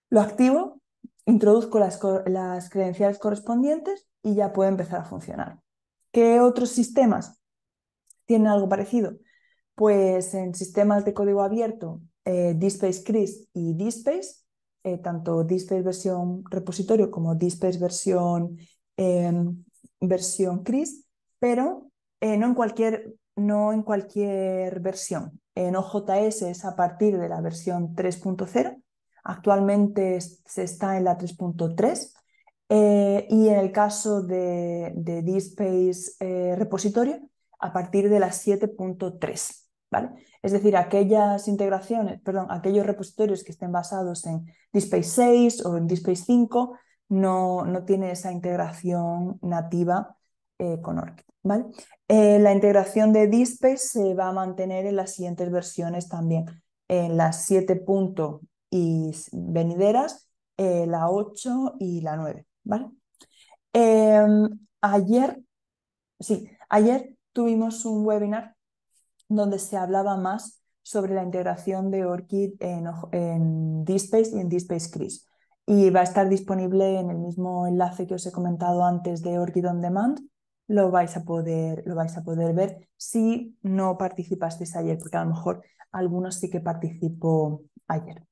Speaker 6: lo activo, introduzco las credenciales correspondientes y ya puede empezar a funcionar. ¿Qué otros sistemas tienen algo parecido? Pues en sistemas de código abierto, DSpace CRIS y DSpace, tanto DSpace versión repositorio como DSpace versión CRIS, pero no en cualquier versión. En OJS es a partir de la versión 3.0, actualmente se está en la 3.3, y en el caso de DSpace repositorio, a partir de la 7.3. ¿Vale? Es decir, aquellas integraciones, perdón, aquellos repositorios que estén basados en DSpace 6 o en DSpace 5 no tiene esa integración nativa con ORCID, ¿vale? La integración de DSpace se va a mantener en las siguientes versiones también, en las 7. Y venideras, la 8 y la 9, ¿vale? Ayer tuvimos un webinar donde se hablaba más sobre la integración de ORCID en DSpace y en DSpace CRIS. Y va a estar disponible en el mismo enlace que os he comentado antes de ORCID On Demand. Lo vais a poder ver si no participasteis ayer, porque a lo mejor algunos sí que participó ayer.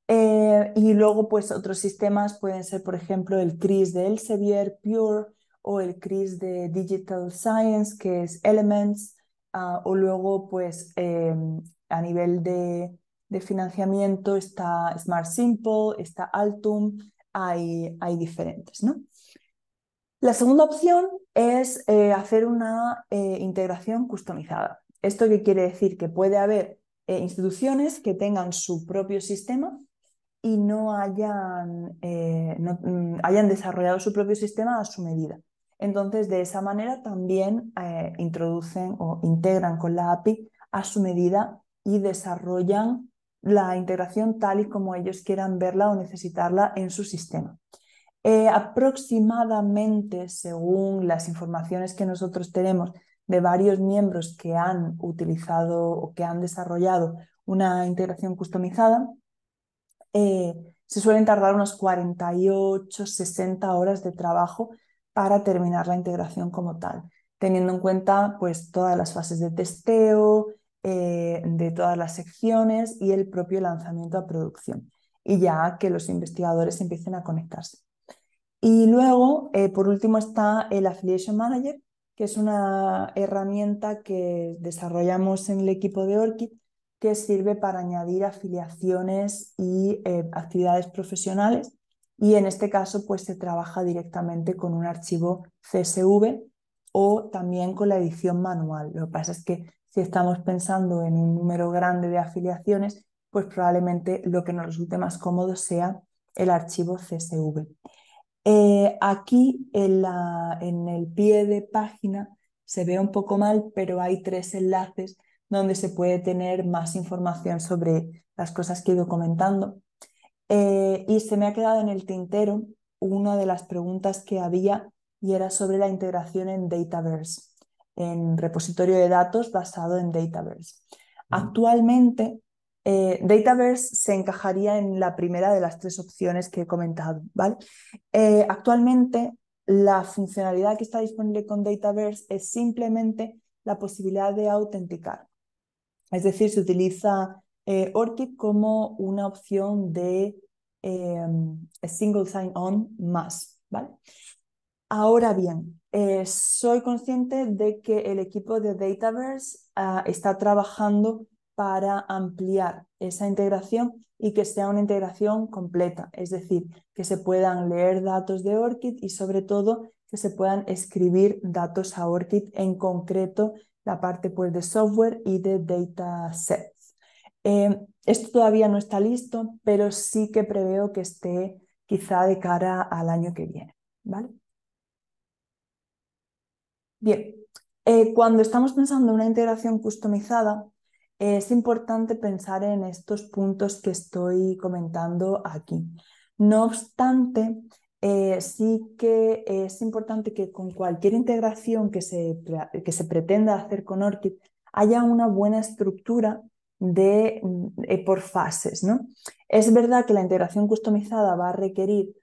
Speaker 6: Y luego, pues otros sistemas pueden ser, por ejemplo, el CRIS de Elsevier, Pure, o el CRIS de Digital Science, que es Elements, o luego, pues a nivel de financiamiento está Smart Simple, está Altum, hay diferentes, ¿no? La segunda opción es hacer una integración customizada. ¿Esto qué quiere decir? Que puede haber instituciones que tengan su propio sistema y no hayan desarrollado su propio sistema a su medida. Entonces, de esa manera también introducen o integran con la API a su medida y desarrollan la integración tal y como ellos quieran verla o necesitarla en su sistema. Aproximadamente, según las informaciones que nosotros tenemos de varios miembros que han utilizado o que han desarrollado una integración customizada, se suelen tardar unas 48, 60 horas de trabajo para terminar la integración como tal, teniendo en cuenta pues, todas las fases de testeo, de todas las secciones y el propio lanzamiento a producción, y ya que los investigadores empiecen a conectarse. Y luego, por último, está el Affiliation Manager, que es una herramienta que desarrollamos en el equipo de ORCID, que sirve para añadir afiliaciones y actividades profesionales. Y en este caso, pues se trabaja directamente con un archivo CSV o también con la edición manual. Lo que pasa es que si estamos pensando en un número grande de afiliaciones, pues probablemente lo que nos resulte más cómodo sea el archivo CSV. Aquí en el pie de página se ve un poco mal, pero hay 3 enlaces donde se puede tener más información sobre las cosas que he ido comentando. Y se me ha quedado en el tintero una de las preguntas que había, y era sobre la integración en Dataverse, en repositorio de datos basado en Dataverse. Actualmente, Dataverse se encajaría en la primera de las 3 opciones que he comentado, ¿vale? Actualmente, la funcionalidad que está disponible con Dataverse es simplemente la posibilidad de autenticar. Es decir, se utiliza ORCID como una opción de single sign-on más, ¿vale? Ahora bien, soy consciente de que el equipo de Dataverse está trabajando para ampliar esa integración y que sea una integración completa, es decir, que se puedan leer datos de ORCID y sobre todo que se puedan escribir datos a ORCID, en concreto la parte pues, de software y de datasets. Esto todavía no está listo, pero sí que preveo que esté quizá de cara al año que viene, ¿vale? Bien, cuando estamos pensando en una integración customizada, es importante pensar en estos puntos que estoy comentando aquí. No obstante, sí que es importante que con cualquier integración que se pretenda hacer con ORCID haya una buena estructura por fases, ¿no? Es verdad que la integración customizada va a requerir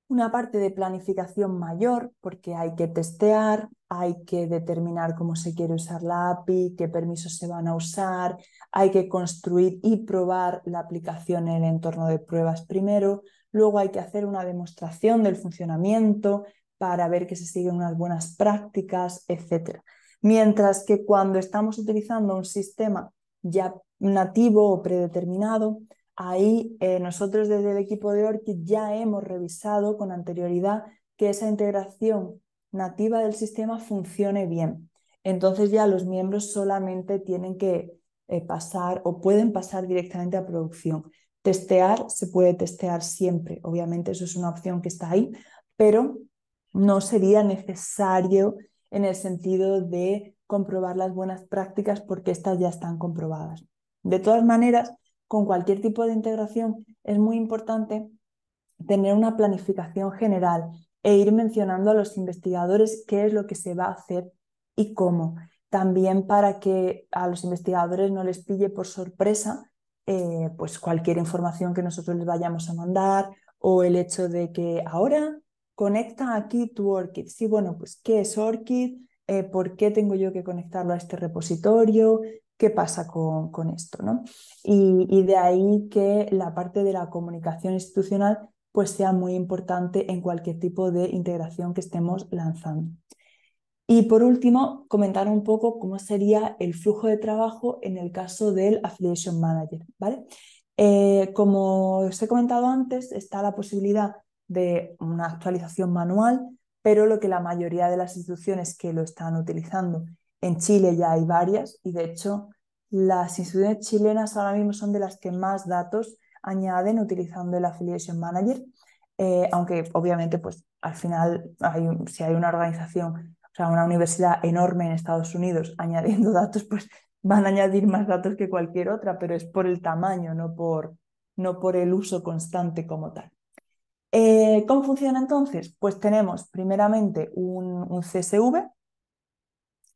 Speaker 6: una parte de planificación mayor, porque hay que testear, hay que determinar cómo se quiere usar la API, qué permisos se van a usar, hay que construir y probar la aplicación en el entorno de pruebas primero, luego hay que hacer una demostración del funcionamiento para ver que se siguen unas buenas prácticas, etc. Mientras que cuando estamos utilizando un sistema ya nativo o predeterminado, ahí nosotros desde el equipo de ORCID ya hemos revisado con anterioridad que esa integración nativa del sistema funcione bien. Entonces ya los miembros solamente tienen que pasar o pueden pasar directamente a producción. Testear se puede testear siempre, obviamente eso es una opción que está ahí, pero no sería necesario en el sentido de comprobar las buenas prácticas porque estas ya están comprobadas. De todas maneras, con cualquier tipo de integración es muy importante tener una planificación general e ir mencionando a los investigadores qué es lo que se va a hacer y cómo. también para que a los investigadores no les pille por sorpresa pues cualquier información que nosotros les vayamos a mandar, o el hecho de que ahora conecta aquí tu ORCID. Sí, bueno, pues ¿qué es ORCID? ¿Por qué tengo yo que conectarlo a este repositorio? ¿Qué pasa con esto, ¿no? Y de ahí que la parte de la comunicación institucional pues sea muy importante en cualquier tipo de integración que estemos lanzando. Y por último, comentar un poco cómo sería el flujo de trabajo en el caso del Affiliation Manager, ¿vale? Como os he comentado antes, está la posibilidad de una actualización manual, pero lo que la mayoría de las instituciones que lo están utilizando, en Chile ya hay varias, y de hecho las instituciones chilenas ahora mismo son de las que más datos añaden utilizando el Affiliation Manager, aunque obviamente pues al final si hay una organización, o sea, una universidad enorme en Estados Unidos añadiendo datos, pues van a añadir más datos que cualquier otra, pero es por el tamaño, no por el uso constante como tal. ¿Cómo funciona entonces? Pues tenemos primeramente un CSV,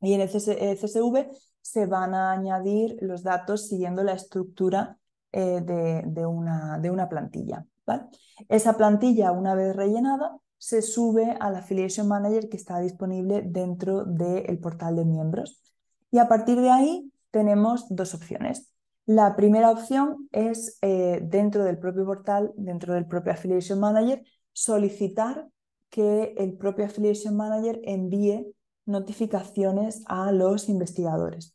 Speaker 6: y en el CSV se van a añadir los datos siguiendo la estructura de una plantilla, ¿vale? Esa plantilla, una vez rellenada, se sube al Affiliation Manager que está disponible dentro del portal de miembros. Y a partir de ahí tenemos dos opciones. La primera opción es dentro del propio portal, dentro del propio Affiliation Manager, solicitar que el propio Affiliation Manager envíe notificaciones a los investigadores.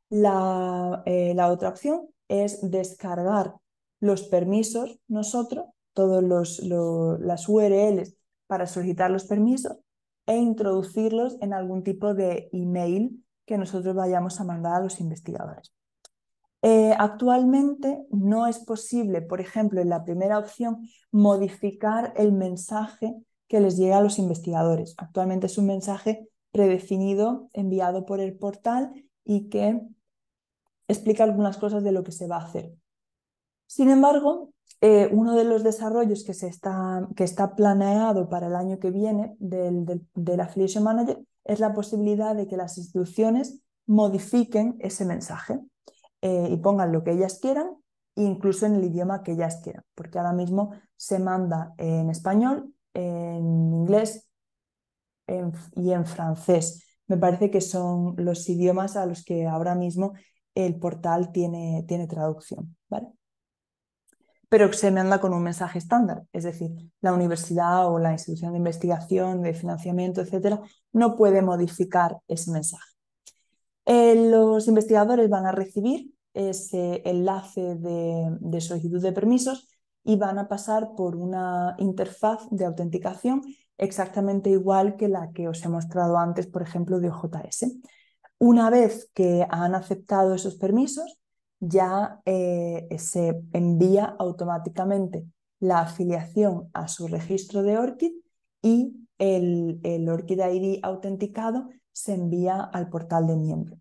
Speaker 6: La otra opción es descargar los permisos nosotros, todas las URLs para solicitar los permisos, e introducirlos en algún tipo de email que nosotros vayamos a mandar a los investigadores. Actualmente no es posible, por ejemplo, en la primera opción, modificar el mensaje que les llega a los investigadores. Actualmente es un mensaje predefinido, enviado por el portal y que explica algunas cosas de lo que se va a hacer. Sin embargo, uno de los desarrollos que está planeado para el año que viene del Affiliation Manager es la posibilidad de que las instituciones modifiquen ese mensaje y pongan lo que ellas quieran, incluso en el idioma que ellas quieran, porque ahora mismo se manda en español, en inglés y en francés. Me parece que son los idiomas a los que ahora mismo el portal tiene traducción, ¿vale? Pero se manda con un mensaje estándar, es decir, la universidad o la institución de investigación, de financiamiento, etcétera, no puede modificar ese mensaje. Los investigadores van a recibir ese enlace de solicitud de permisos y van a pasar por una interfaz de autenticación exactamente igual que la que os he mostrado antes, por ejemplo, de OJS. Una vez que han aceptado esos permisos, ya se envía automáticamente la afiliación a su registro de ORCID y el ORCID ID autenticado se envía al portal de miembro.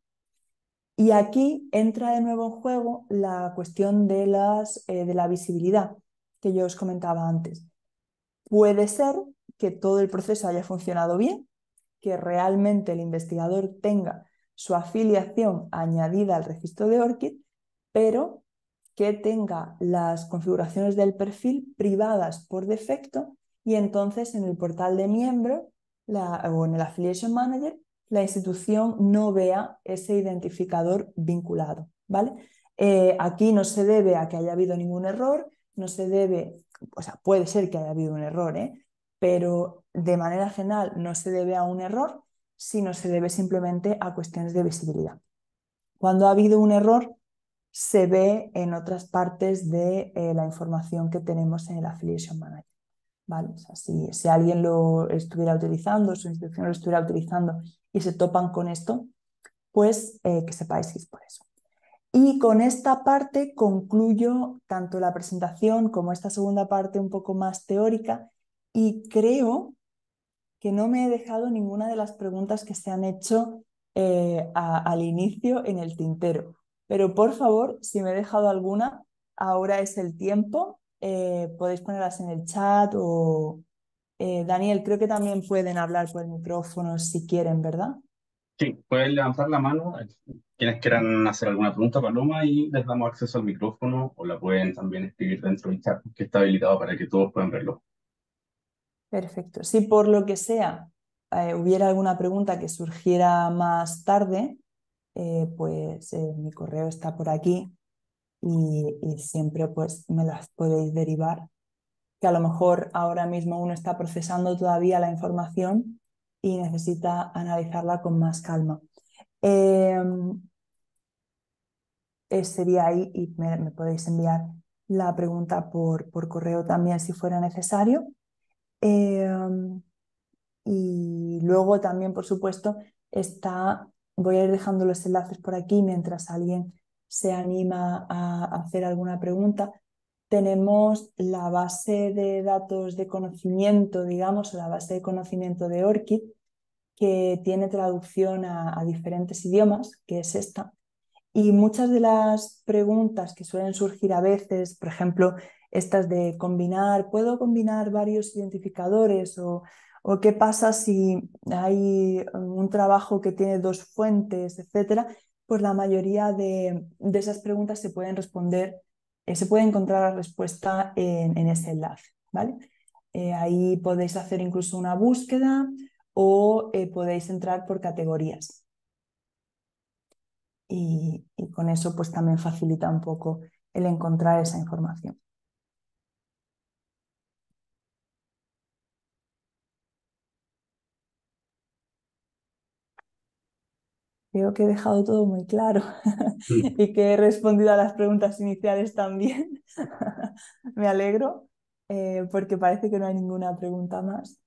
Speaker 6: Y aquí entra de nuevo en juego la cuestión de la visibilidad que yo os comentaba antes. Puede ser que todo el proceso haya funcionado bien, que realmente el investigador tenga su afiliación añadida al registro de ORCID, pero que tenga las configuraciones del perfil privadas por defecto, y entonces en el portal de miembro o en el Affiliation Manager la institución no vea ese identificador vinculado, ¿vale? Aquí no se debe a que haya habido ningún error, no se debe, o sea, puede ser que haya habido un error, pero de manera general no se debe a un error, sino se debe simplemente a cuestiones de visibilidad. Cuando ha habido un error, se ve en otras partes de la información que tenemos en el Affiliation Manager, ¿vale? O sea, si alguien lo estuviera utilizando, su institución lo estuviera utilizando y se topan con esto, pues que sepáis que es por eso. Y con esta parte concluyo tanto la presentación como esta segunda parte un poco más teórica, y creo que no me he dejado ninguna de las preguntas que se han hecho al inicio en el tintero. Pero por favor, si me he dejado alguna, ahora es el tiempo. Podéis ponerlas en el chat o... Daniel, creo que también pueden hablar por el micrófono si quieren, ¿verdad?
Speaker 1: Sí, pueden levantar la mano quienes quieran hacer alguna pregunta, Paloma, y les damos acceso al micrófono o la pueden también escribir dentro del chat que está habilitado para que todos puedan verlo.
Speaker 6: Perfecto. Si por lo que sea hubiera alguna pregunta que surgiera más tarde, pues mi correo está por aquí y siempre pues me las podéis derivar, que a lo mejor ahora mismo uno está procesando todavía la información y necesita analizarla con más calma. Eh, Sería ahí y me podéis enviar la pregunta por correo también si fuera necesario. Eh, y luego también, por supuesto, voy a ir dejando los enlaces por aquí mientras alguien se anima a hacer alguna pregunta. Tenemos la base de datos de conocimiento, digamos, o la base de conocimiento de ORCID, que tiene traducción a diferentes idiomas, que es esta. Y muchas de las preguntas que suelen surgir a veces, por ejemplo, estas de combinar, ¿puedo combinar varios identificadores? O qué pasa si hay un trabajo que tiene dos fuentes, etcétera, pues la mayoría de esas preguntas se pueden responder, se puede encontrar la respuesta en ese enlace, ¿vale? Ahí podéis hacer incluso una búsqueda o podéis entrar por categorías. Y con eso pues también facilita un poco el encontrar esa información. Creo que he dejado todo muy claro
Speaker 1: Mm.
Speaker 6: y que he respondido a las preguntas iniciales también. Me alegro porque parece que no hay ninguna pregunta más.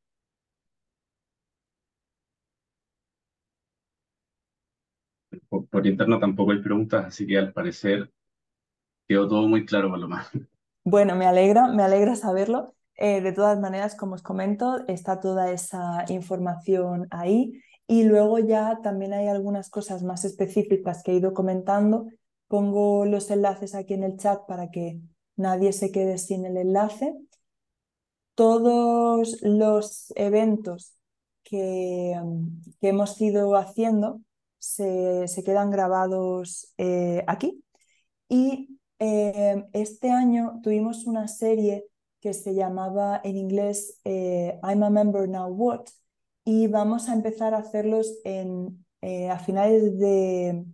Speaker 1: Por interno tampoco hay preguntas, así que al parecer quedó todo muy claro, Paloma.
Speaker 6: Bueno, me alegra saberlo. De todas maneras, como os comento, está toda esa información ahí y luego ya también hay algunas cosas más específicas que he ido comentando. Pongo los enlaces aquí en el chat para que nadie se quede sin el enlace. Todos los eventos que hemos ido haciendo se quedan grabados aquí. Y este año tuvimos una serie que se llamaba en inglés I'm a Member Now What, y vamos a empezar a hacerlos a finales de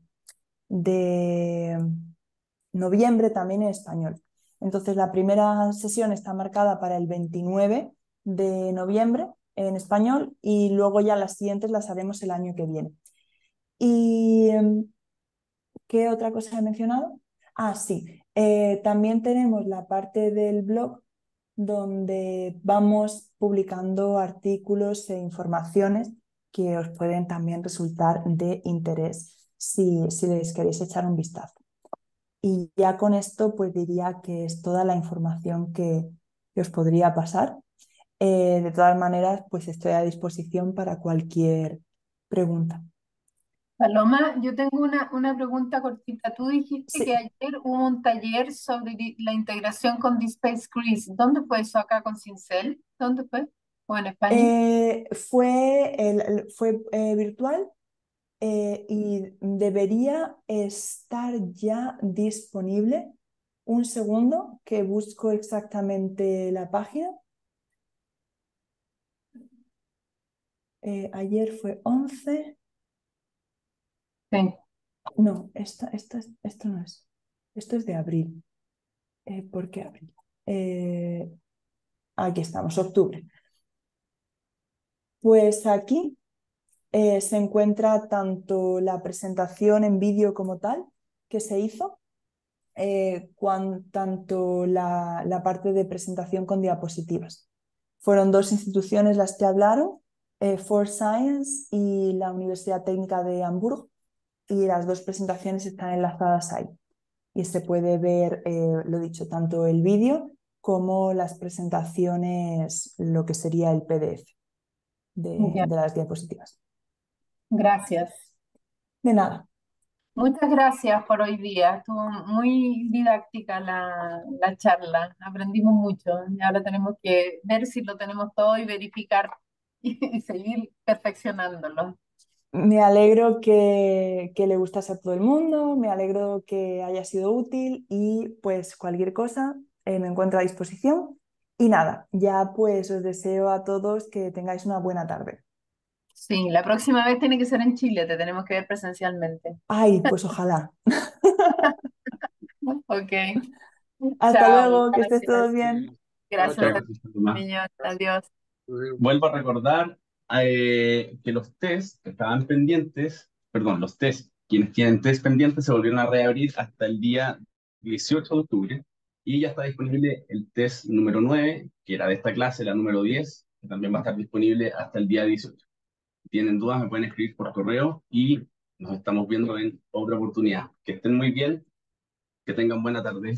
Speaker 6: noviembre también en español. Entonces la primera sesión está marcada para el 29 de noviembre en español y luego ya las siguientes las haremos el año que viene. Y ¿qué otra cosa he mencionado? Ah, sí. También tenemos la parte del blog donde vamos publicando artículos e informaciones que os pueden también resultar de interés si les queréis echar un vistazo. Y ya con esto pues diría que es toda la información que os podría pasar. De todas maneras, pues estoy a disposición para cualquier pregunta.
Speaker 2: Paloma, yo tengo una pregunta cortita. Tú dijiste que
Speaker 6: Sí.
Speaker 2: ayer hubo un taller sobre la integración con DSpace Quiz. ¿Dónde fue eso? ¿Acá con Cincel? ¿Dónde fue? ¿O en España?
Speaker 6: Fue virtual y debería estar ya disponible. Un segundo que busco exactamente la página. Ayer fue 11.
Speaker 2: Sí.
Speaker 6: No, esto no es. Esto es de abril. ¿Por qué abril? Aquí estamos, octubre. Pues aquí se encuentra tanto la presentación en vídeo como tal que se hizo, tanto la parte de presentación con diapositivas. Fueron dos instituciones las que hablaron, For Science y la Universidad Técnica de Hamburgo, y las dos presentaciones están enlazadas ahí. Y se puede ver, lo dicho, tanto el vídeo como las presentaciones, lo que sería el PDF
Speaker 2: Ya.
Speaker 6: de las diapositivas.
Speaker 2: Gracias.
Speaker 6: De nada.
Speaker 2: Muchas gracias por hoy día. Estuvo muy didáctica la charla. Aprendimos mucho. Y ahora tenemos que ver si lo tenemos todo y verificar y seguir perfeccionándolo.
Speaker 6: Me alegro que le gustase a todo el mundo, me alegro que haya sido útil y pues cualquier cosa me encuentro a disposición. Y nada, ya pues os deseo a todos que tengáis una buena tarde.
Speaker 2: Sí, la próxima vez tiene que ser en Chile, te tenemos que ver presencialmente.
Speaker 6: Ay, pues ojalá.
Speaker 2: Ok,
Speaker 6: Hasta
Speaker 2: chao,
Speaker 6: luego, que estés
Speaker 2: gracias.
Speaker 6: todos bien.
Speaker 1: Chao,
Speaker 2: Gracias
Speaker 1: chao.
Speaker 2: a ti,
Speaker 1: Gracias, Tomás.
Speaker 2: niño. Adiós.
Speaker 1: Vuelvo a recordar que los test que estaban pendientes, perdón, los test, quienes tienen test pendientes se volvieron a reabrir hasta el día 18 de octubre y ya está disponible el test número 9 que era de esta clase, la número 10 que también va a estar disponible hasta el día 18. Si tienen dudas, me pueden escribir por correo y nos estamos viendo en otra oportunidad. Que estén muy bien, que tengan buena tarde.